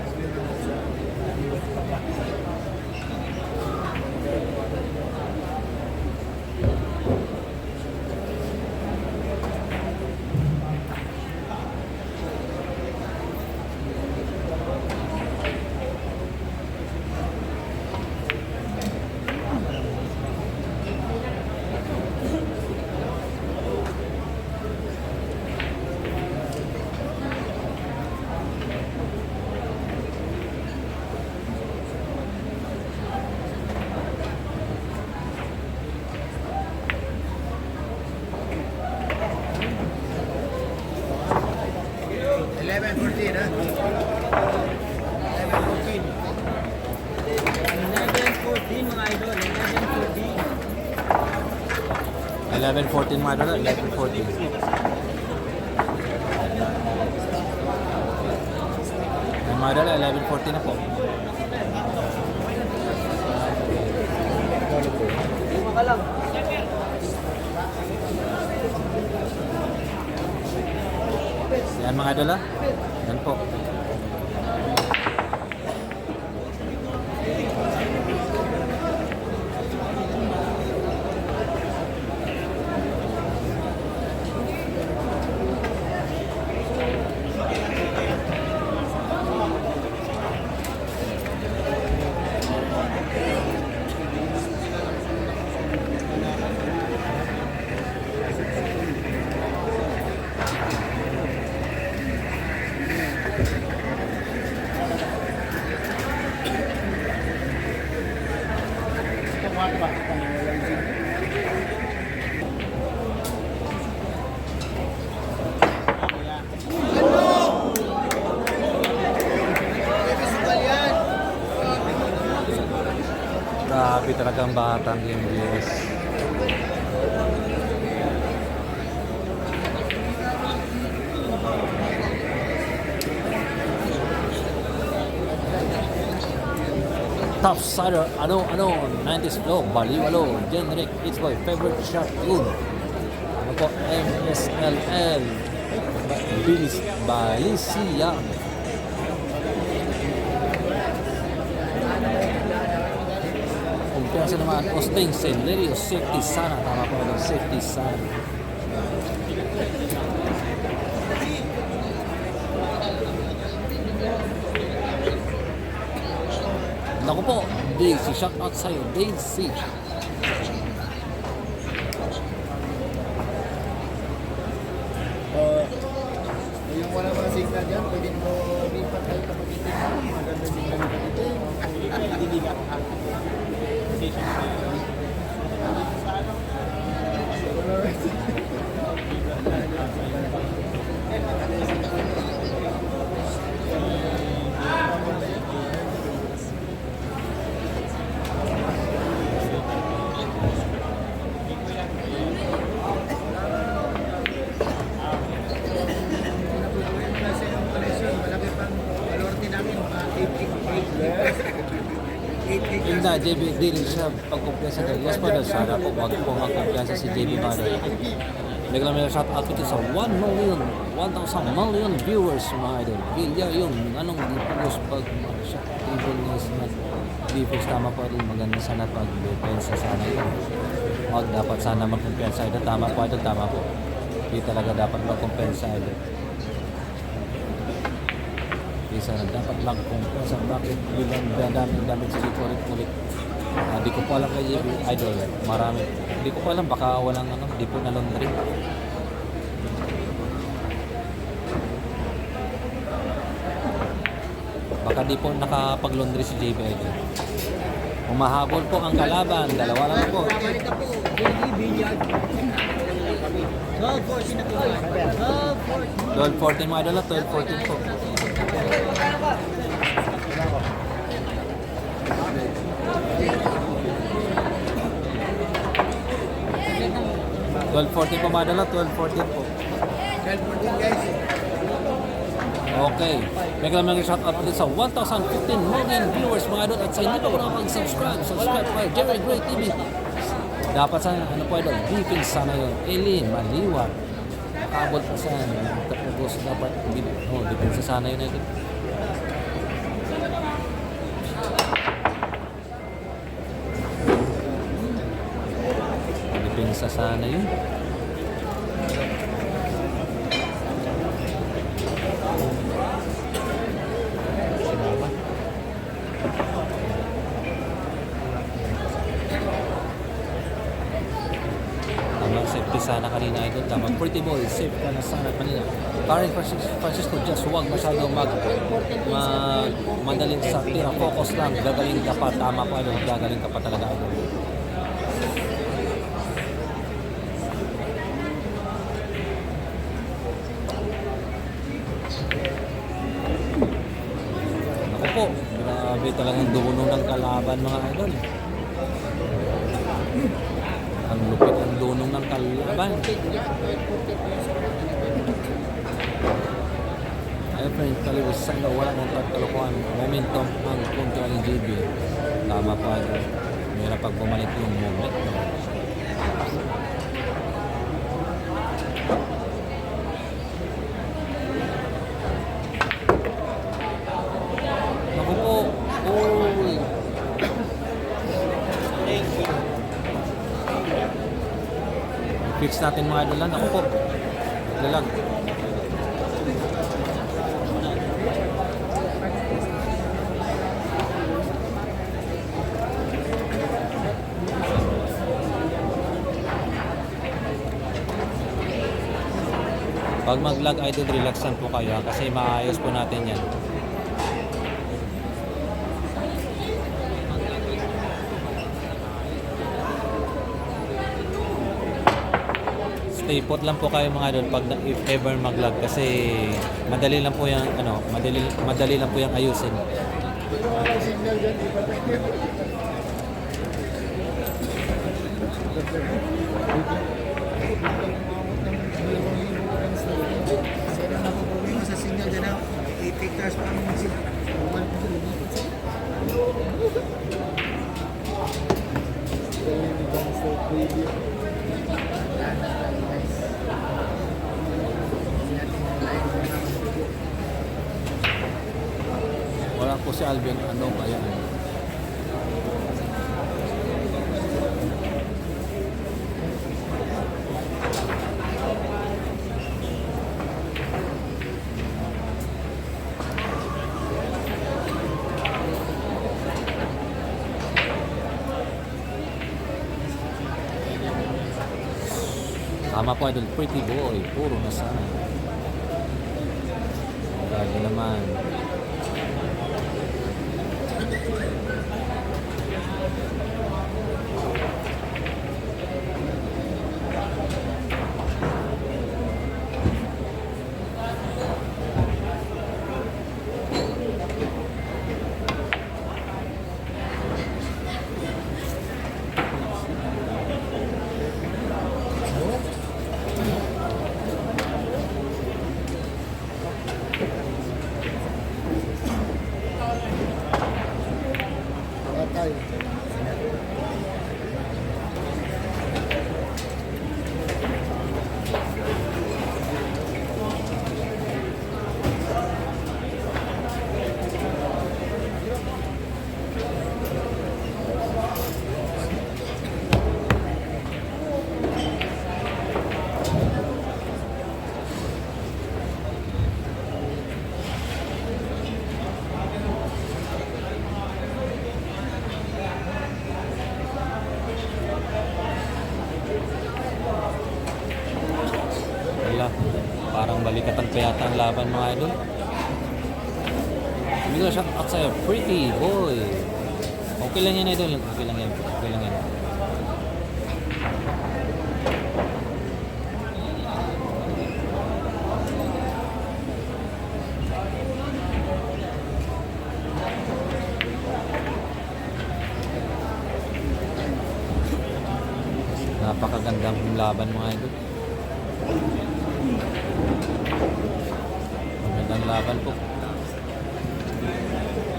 Mga idol, 11-14 mga idol, 11-14. Mga idol, 11-14 na po. Lima ka lang. Yan mga idol ha. Yan po. Grabe talagang Batang KMJS. Top Sider, ano, 90s flow, baliwalo, generic, it's my favorite shot yun. Ano po, MSLL, Balisia. Kumpiyansa naman, Austin, Celerio, safety sana, tama po ng safety sana. Naku po, Daisy, shout out sa'yo, Daisy. Yung wala mga signal dyan, pwede mo lipat tayo na magitin. Maganda signal dito dito. Hindi ka Hindi, JB, di rin siya pagkumpiyansa dahil. Yes po, sana po, wag po magkumpiyansa si JB Mother. Hindi ko lang may shout out ito sa 1,000,000 viewers mga idol. Bilya yun, anong defense pag shot defense na defense tama po rin, maganda sana pag defense sana yun. Wag dapat sana magkumpiyansa ito, tama po ito, tama po. Hindi talaga dapat magkumpiyansa ito. Isa na dapat lang kung sa bakit bilang daming sa ulit-ulit. Di ko pa alam kay JB Idol. Marami. Di ko pa alam baka walang di po na laundry. Baka di po nakapag-laundry si JB Idol. Umahabol po ang kalaban. Dalawa lang po. Balik na po, JB Billiard. 12-14 na po. 12-14. 12-14 mga idol, 12-14 po. $12.14 po madala, $12.14 po. 12-14 guys. Okay. May kailangan mga shoutout ulit sa 1,015 million viewers mga idol. At sa hindi pa po nakapag-subscribe, subscribe po kay Jerry Gray TV. Dapat sana, ano po idol, deepin sana yun. Alien, maliwat. Nakabot pa sana. Tapos dapat, deepin sa sana yun idol. Deepin sa sana yun. Safety sana kanina idol. Tama. Pretty boy, safe ka na sana kanina. Karen Francisco, just huwag masyadong madaling sa tira. Focus lang. Gagaling ka pa. Tama pa idol. Gagaling ka pa talaga idol. Ako po. Grabe talagang duno ng kalaban mga idol. Ang lupit ang dunong ng kalaban. Ayun friend, kaliwasan na wala ng pagkalukuhan. Momentum ang kontra ng JB. Tama pa. Mayroon pag bumalik yung momentum. Naku po. Uy. Fix natin mga idol lang. Ako po. Lalag. Pag mag-lag idol, relaxan po kayo kasi maayos po natin yan. Stay put lang po kayo mga idol pag if ever mag-lag kasi madali lang po yung madali lang po yung ayusin. Signal dyan, iba tayo. Sino na po problema sa signal dyan ako? 8 hectares pa kami sila. Wala po si Alvin ayan. Tama po idol, pretty boy, puro na sana. Grabe naman. Tayo. Parang balikatan pa yata ang laban mga idol. Hindi ko shout out sa'yo, pretty boy. Okay lang yan idol, okay lang yan. Okay lang yan. Napakagandang laban mga idol. Magandang laban po.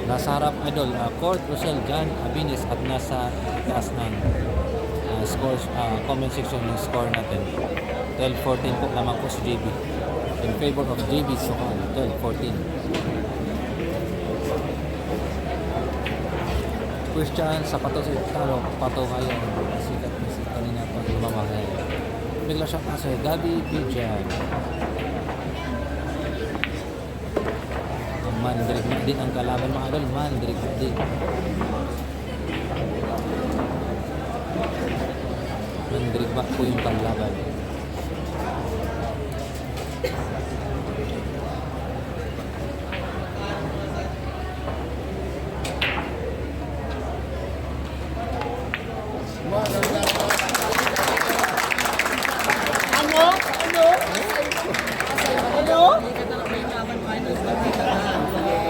Nasa harap idol, Court Rosel John Abinis at nasa taas ng scores, comment section ng score natin. 12-14 po lamang po si JB. In favor of JB Sokal, 12-14. Christian sa pato si Taro, pato ngayon. Sikat na si kanina pag lumamahal. Bigla siya pa sa Gabi Bijan. Mandrig na din ang kalaban mga idol. Mandrig na din. Mandrig ba po yung kalaban?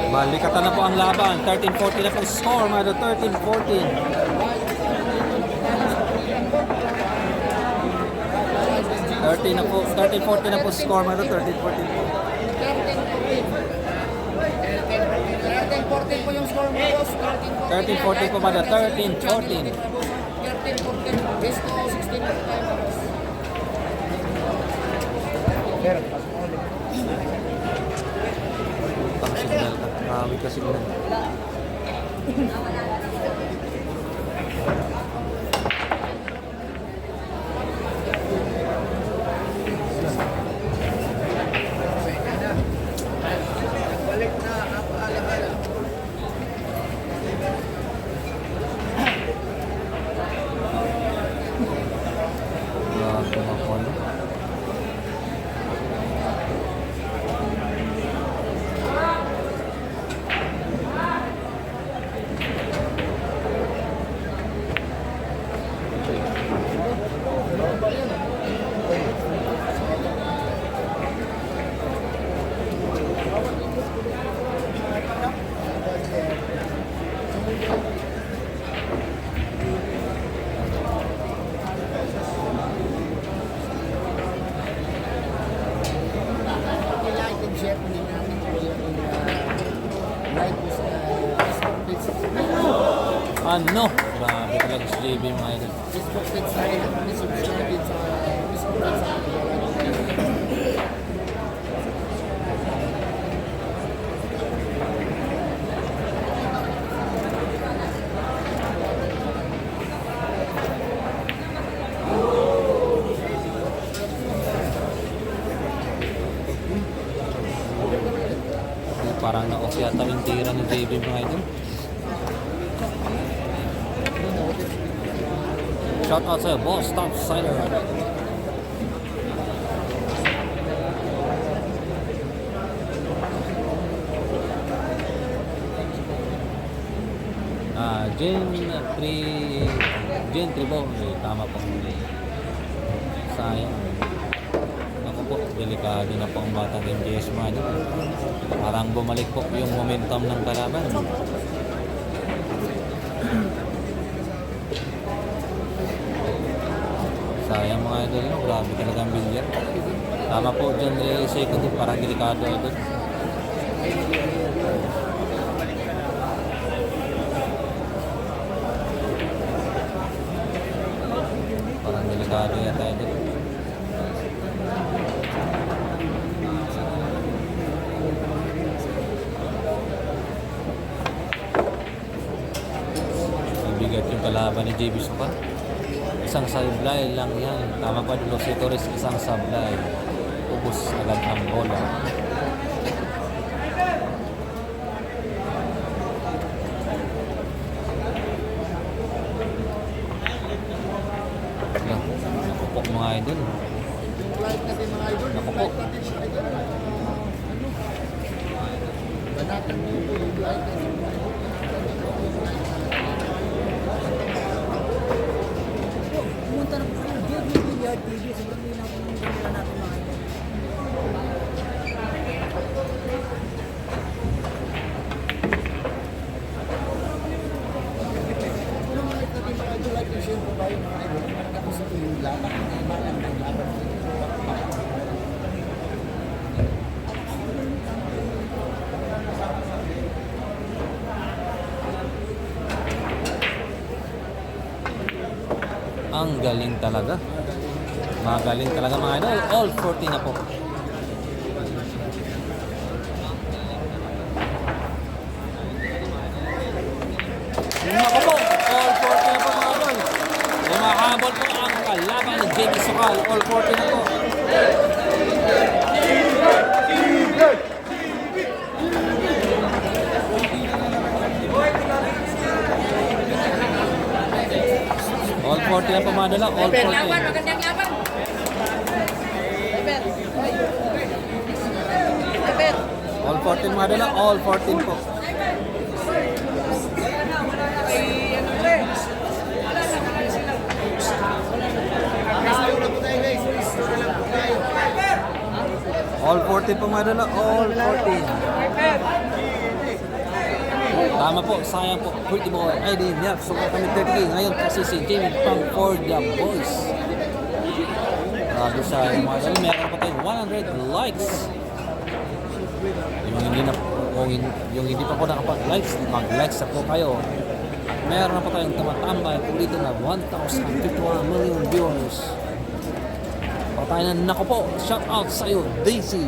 Balikatan na po ang laban. 13-14 na po score mga idol. 13-14 na po score mga idol. 13-14 po. 13-14 po yung score mo, boss. 13-14 po mga idol. 13-14. 13-14. Best to 16 na tayo, boss. Pang signal ka. Kami ka signal. Ano? Grabe talaga si JB mga idol. Parang na-off yata yung tira ni JB mga idol. Shout out sa'yo, Boss Top Cider. Jen Tribon. Tama po. Sayang. Ako po, delikado na po ang batang MJS man. Parang bumalik po yung momentum ng kalaban. Sayang mga idol, no? Grabe talagang bilyar. Tama po dyan, Seiko din, parang delikado idol. Parang delikado yata idol. Mabigat yung kalaban ni JB Sokal. Isang sablay lang yan. Tama pa dito si Torres, isang sablay. Ubus agad ang bola. Nakupok mga idol. Light natin mga idol. Nakupok. Light natin siya idol. Banatan mo yung light natin. Pumunta na po yung Billiard TV. Sobrang linaw po ng camera natin mga idol. Yung light natin mga idol, light na siya yung babae mga idol. Tapos ito yung lata. Ang galing talaga. Magaling talaga mga idol. All 40 na po. Naku po, all 40 na po mga idol. Humahabol po ang kalaban ni JB Sokal. All 40 na po. All 40 na po mga idol. All 40. All 14 mga idol. All 14 po. All 14 po mga idol. All 14. Tama po, sayang po. Pretty boy, ID, Nyap. So kami 30. Ngayon kasi si Jamie Pang for the boys. Grabe sa mga idol. Meron pa tayong 100 likes. Yung hindi pa po nakapag-likes, mag-likes na po kayo. Meron na po tayong tumatambay po dito na 1,051 million viewers. Patay na nako po. Shout out sa iyo, Daisy.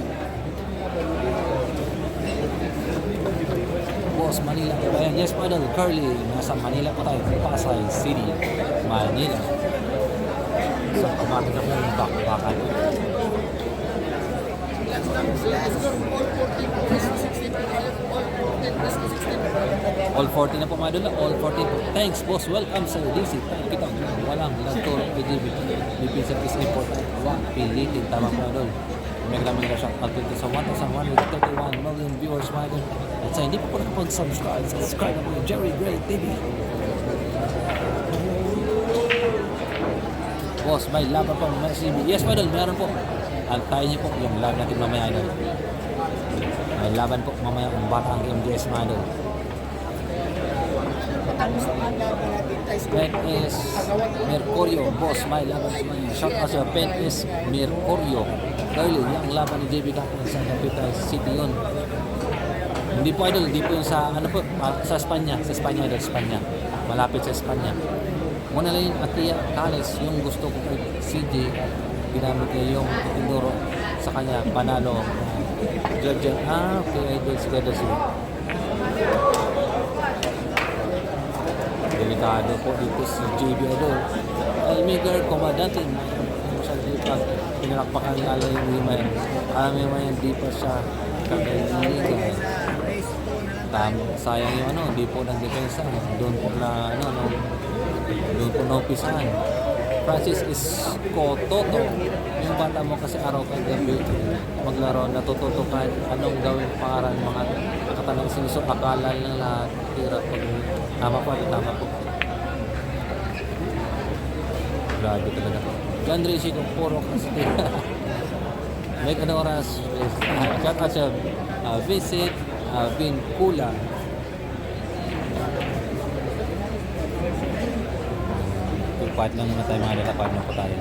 Boss, Manila. Ayan, yes po idol, Curly. Nasa Manila po tayo. Pasay City, Manila. So, kumatin na po yung backpackan. All 40 na po mga idol. All 40 po. Thanks boss. Welcome sa DC. Kita walang lanto. PGB. Dipinsan is important. Pilitin. Tama po idol. May kailangan shout out dito sa 1,131 million viewers mga idol. At sa hindi po nakapag-subscribe, subscribe na po yung Jerry Gray TV. Boss, may laban po mga CB. Yes mga idol, meron po. Antayin niyo po yung live natin mamaya idol. May laban po mamaya ang batang MJS mga idol. Pen is Mercurio. Boss, may laban po mamaya. Shout out sa Pen is Mercurio. Curly, yung laban ni JB Kaplan sa Capital City yun. Hindi po idol, hindi po yung sa ano po, sa Espanya idol, Espanya. Malapit sa Espanya. Muna lang yung Atia Cales, yung gusto ko kay CJ, ginamit niya yung tinuro sa kanya, panalo. Okay idol, sige idol, sige. Delikado po dito si JB idol. Almigar, Comadante, pinalakpakan lalo yung Wiman. Alam mo yan, di pa siya kagaligan. Sayang yung ano, di po ng depensa. Doon po na, doon po na-upisahan. Francis Escototo. Yung bata mo kasi araw kagabi maglaro, natututo ka anong gawin pangaran, mga nakatalang sinusok, akala ng lahat. Hirap pag tama po. Grabe talaga. John Rishi kung puro kasi make an oras shout out sa visit Vincula. Part lang muna tayo mga lalapad na po tayo.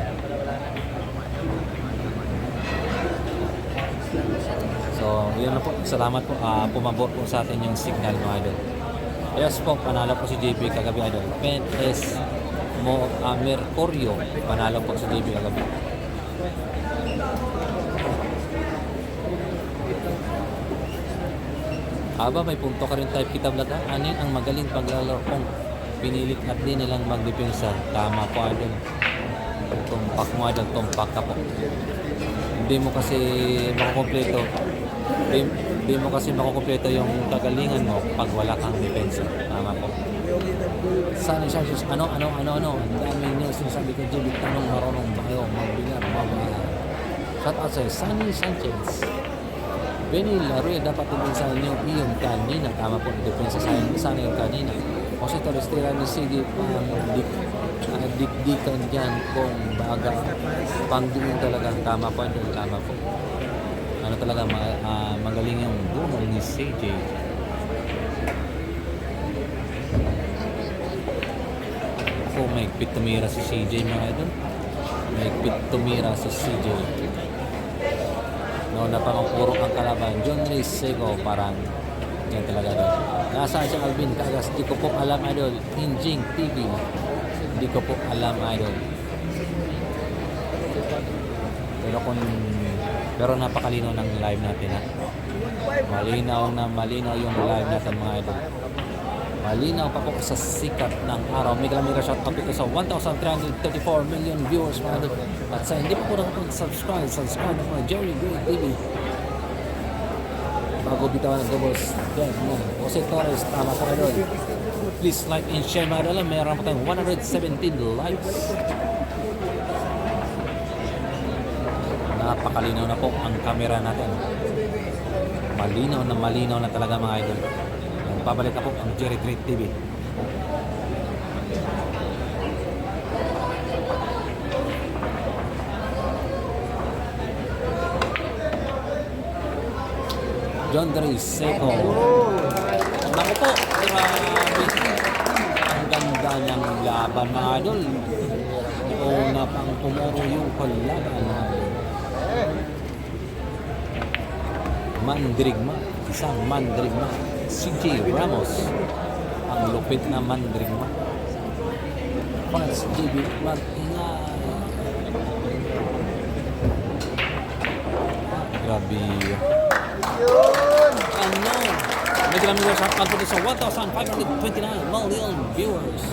So yun na po, salamat po, pumabot po sa atin yung signal mga idol. Yes po, panalo po si JB kagabi idol. Pen is Mercurio, panalo po si JB kagabi. Aba, may punto ka rin type kita vlog ha. Anin ang magaling paglalaro kung pinilit at din nilang magdepensa. Tama po idol. Tumpak mo idol, tumpak ka po. Hindi mo kasi makukumpleto. Hindi mo kasi makukumpleto yung kagalingan mo pag wala kang depensa. Tama po. Sunny Sanchez, ano? Ang daming news sinasabi ko, JB, tanong marunong ba kayo magbigat, mabala. Shout out sa Sunny Sanchez. Benny Laruya, dapat din sa inyo iyong kanina. Tama po, depensa sa sana yung kanina. Kasi Torestira ni sige pang dikdikan dyan kung baga. Pangdiin talaga. Tama po, tama po. Ano talaga, magaling yung bunong ni CJ. May higpit tumira si CJ mga idol. May higpit tumira si CJ. No, napamapuro ang kalaban. John Reyes Seco, parang yan talaga doon. Nasaan si Alvin Cagas? Di ko po alam idol. Injing TV. Di ko po alam idol. Pero napakalinaw ng live natin ha. Malinaw yung live natin mga idol. Malinaw pa po sa sikat ng araw. Mega shout out ito sa 1,334 million viewers mga idol. At sa hindi pa po nakapag-subscribe na po Jerry Gray TV. Bago bitawan ng doubles. Jose Torres, tama po idol. Please like and share mga idol. Meron pa tayong 117 likes. Napakalinaw na po ang camera natin. Malinaw na talaga mga idol. Pabalik na po ang Jerry Great TV. John Dre Seco. Naku po, grabe. Ang ganda niyang laban mga idol. Una pang tumuro yung kalaban mga idol. Mandirigma, isang mandirigma. CJ Ramos, ang lupit na mandirigma. Fans JB mag-ingay. Grabe. Ano? Mega shout out po sa 1,529 million viewers.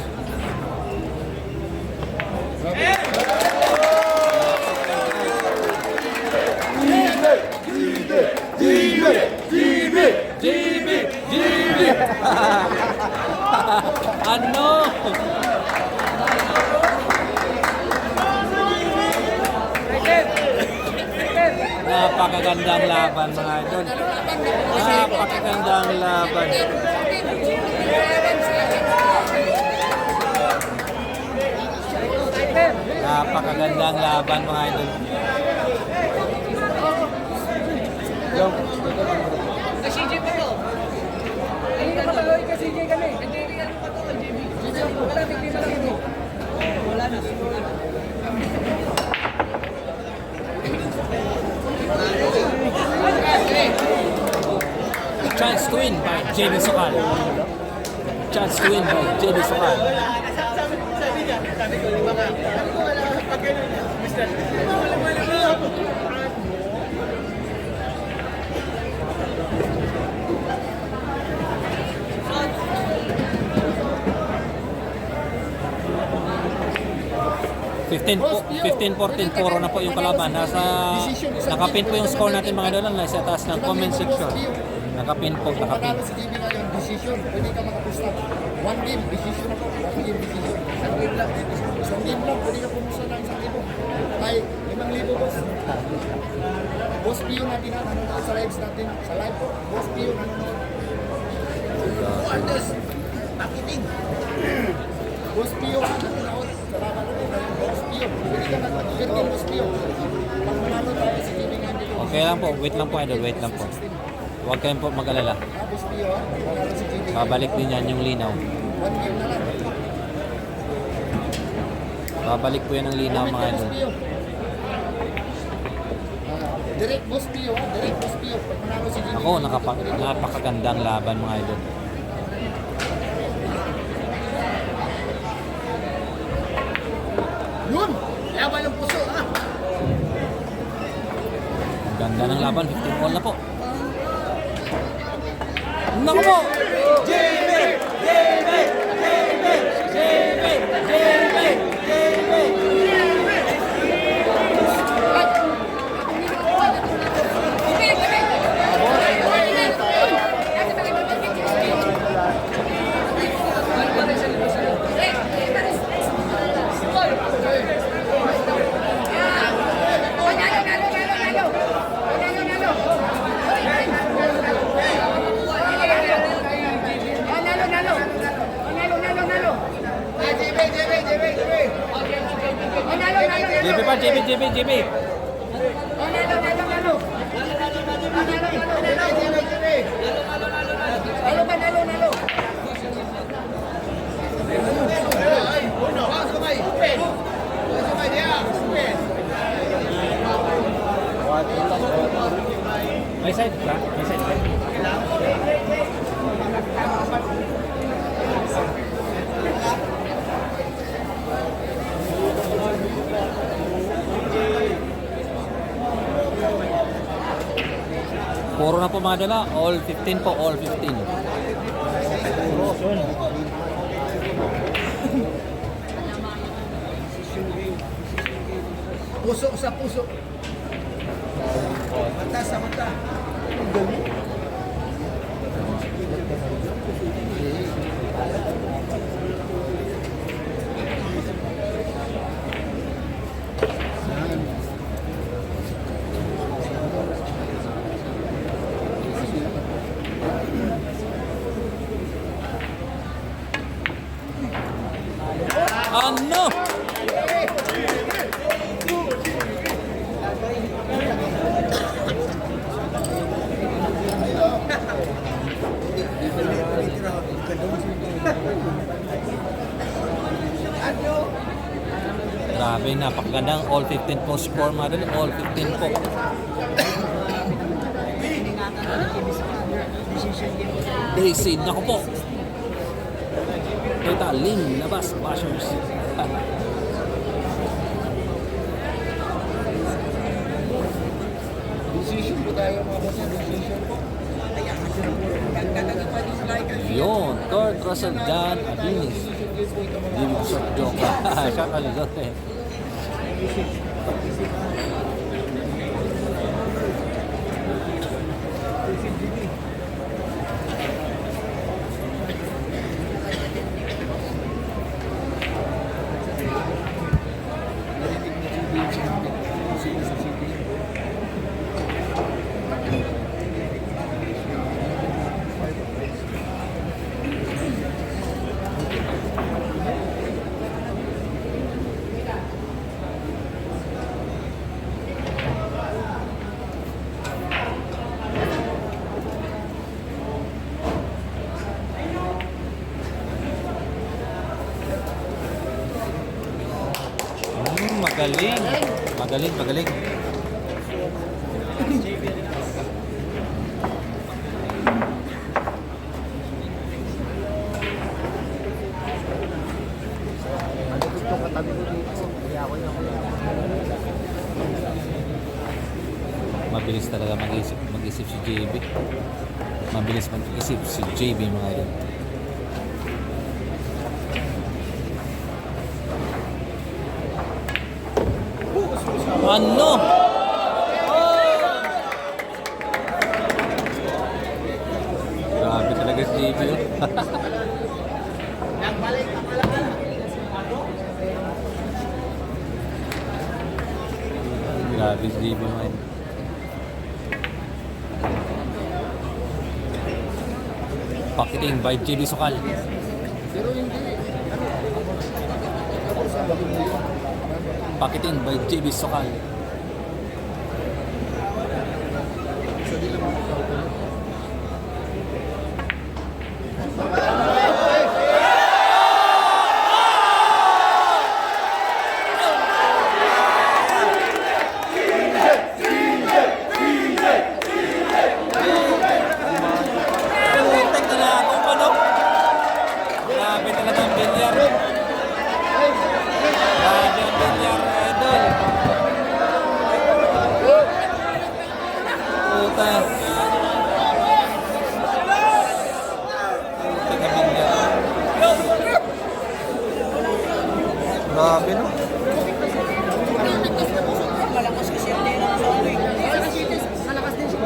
Ano? Napakagandang laban mga idol. Napakagandang laban. Napakagandang laban mga idol. Chance to win by JB Sokal. Chance to win by JB Sokal. $15-14 na po yung kalaban. Nakapin po yung score natin mga idol. Nasa taas ng comment section. Nakapin po, nakapin. Panalo si JB ngayon, decision. Pwede ka makapusta. One game, decision ako. One game, decision. Isang game lang, pwede ka pumusta ng isang libo. Ay, 5,000 boss. Boss Pio natin ha, nanonood sa lives natin. Sa live po, Boss Pio nanonood. Wonders, marketing. Boss Pio nanonood. Salamat po kayo, Boss Pio. Pwede ka mag-15 Boss Pio. Pag manalo tayo si JB ngayon dito. Okay lang po, wait lang po idol, wait lang po. Huwag kayong po mag-alala. Boss Pio ha, manalo si JB. Babalik din yan yung linaw. One game na lang. Babalik po yan ang linaw mga idol. Direct Boss Pio ha, direct Boss Pio. Pag manalo si JB. Ako, napakagandang laban mga idol. Yun! Laban ng puso ha! Ang ganda ng laban, 15 all na po. Naku po! JB! JB! JB! JB! JB! JB! JB pa, JB, JB, JB. May side ka? May side ka? Puro na po mga dala. All 15 po, all 15. Puso sa puso. Mata sa mata. Ang galing. Ano? Grabe, napakagandang all 15 po score mga dala. All 15 po. Iningatan na ng JB sa decision game. Daisy, naku po. Toyota Lin, labas, bashers. Decision po tayo mga boss. Decision po. Yun, Kurt Russell, Dan Abinis. Hindi ko short joke. Short on the eh. Magaling. Magaling, magaling. Malupit yung katabi ko dito. Kaya ako na Mabilis talaga mag-isip si JB. Mabilis mag-isip si JB mga idol. Ano? Grabe talaga si JB. Grabe si JB mga idol. Packeting by JB Sokal. Pero hindi. Tapos sa bagay mo yun. Packeting by JB Sokal. Sa di lang makakaupo. Putek na lang akong manok. Grabe talaga ang bilyar. Grabe ang bilyar, idol. Puta. Putek ang bilyar. Grabe no? Malakas kasi yung tira sa ano eh. Malakas din siya.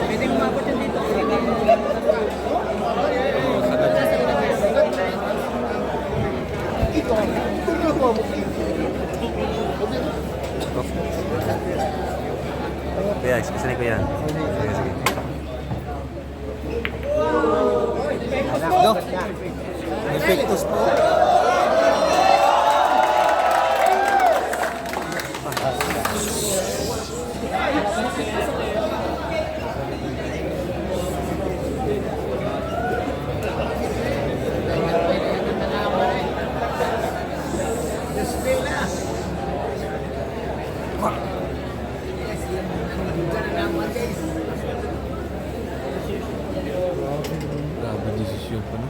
Pwede umabot yun dito. Ito. Ito ginagawa mo. Kaya, kasi ko yan. Sige, sige. Go! Effectus po. Grabe desisyon pa no?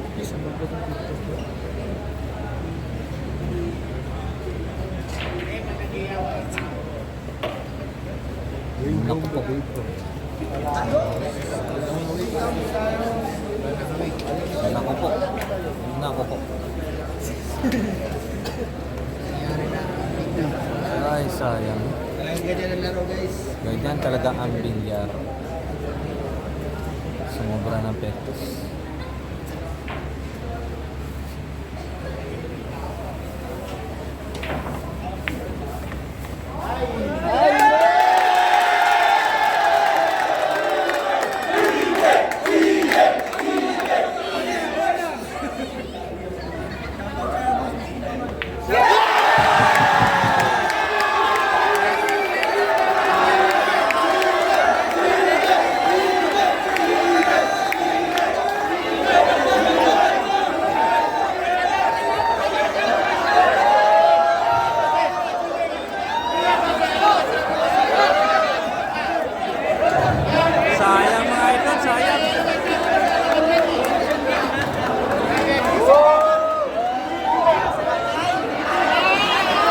Nako po. Nako po. Ay, sayang. Ganyan ang laro guys. Ganyan talaga ang bilyar. Sumobra ng petos. Sayang mga idol, sayang.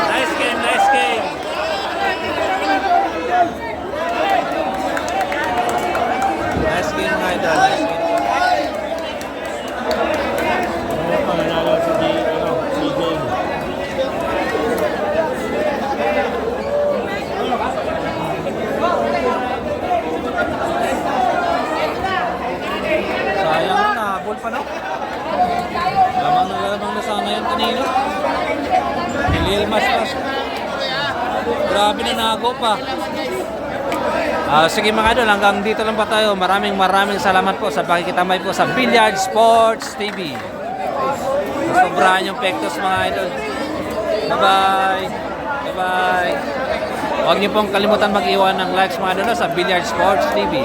Nice game, nice game. Nice game mga idol, nice game. Sayang na, nahabol pa no? Lamang na sana yun kanina. Nililmas pa. Grabe na nago pa. Sige mga idol, hanggang dito lang pa tayo. Maraming salamat po sa pakikitambay po sa Billiard Sports TV. Sobrahan yung pektos mga idol. Bye-bye. Bye-bye. Huwag niyo pong kalimutan mag-iwan ng likes mga idol sa Billiard Sports TV.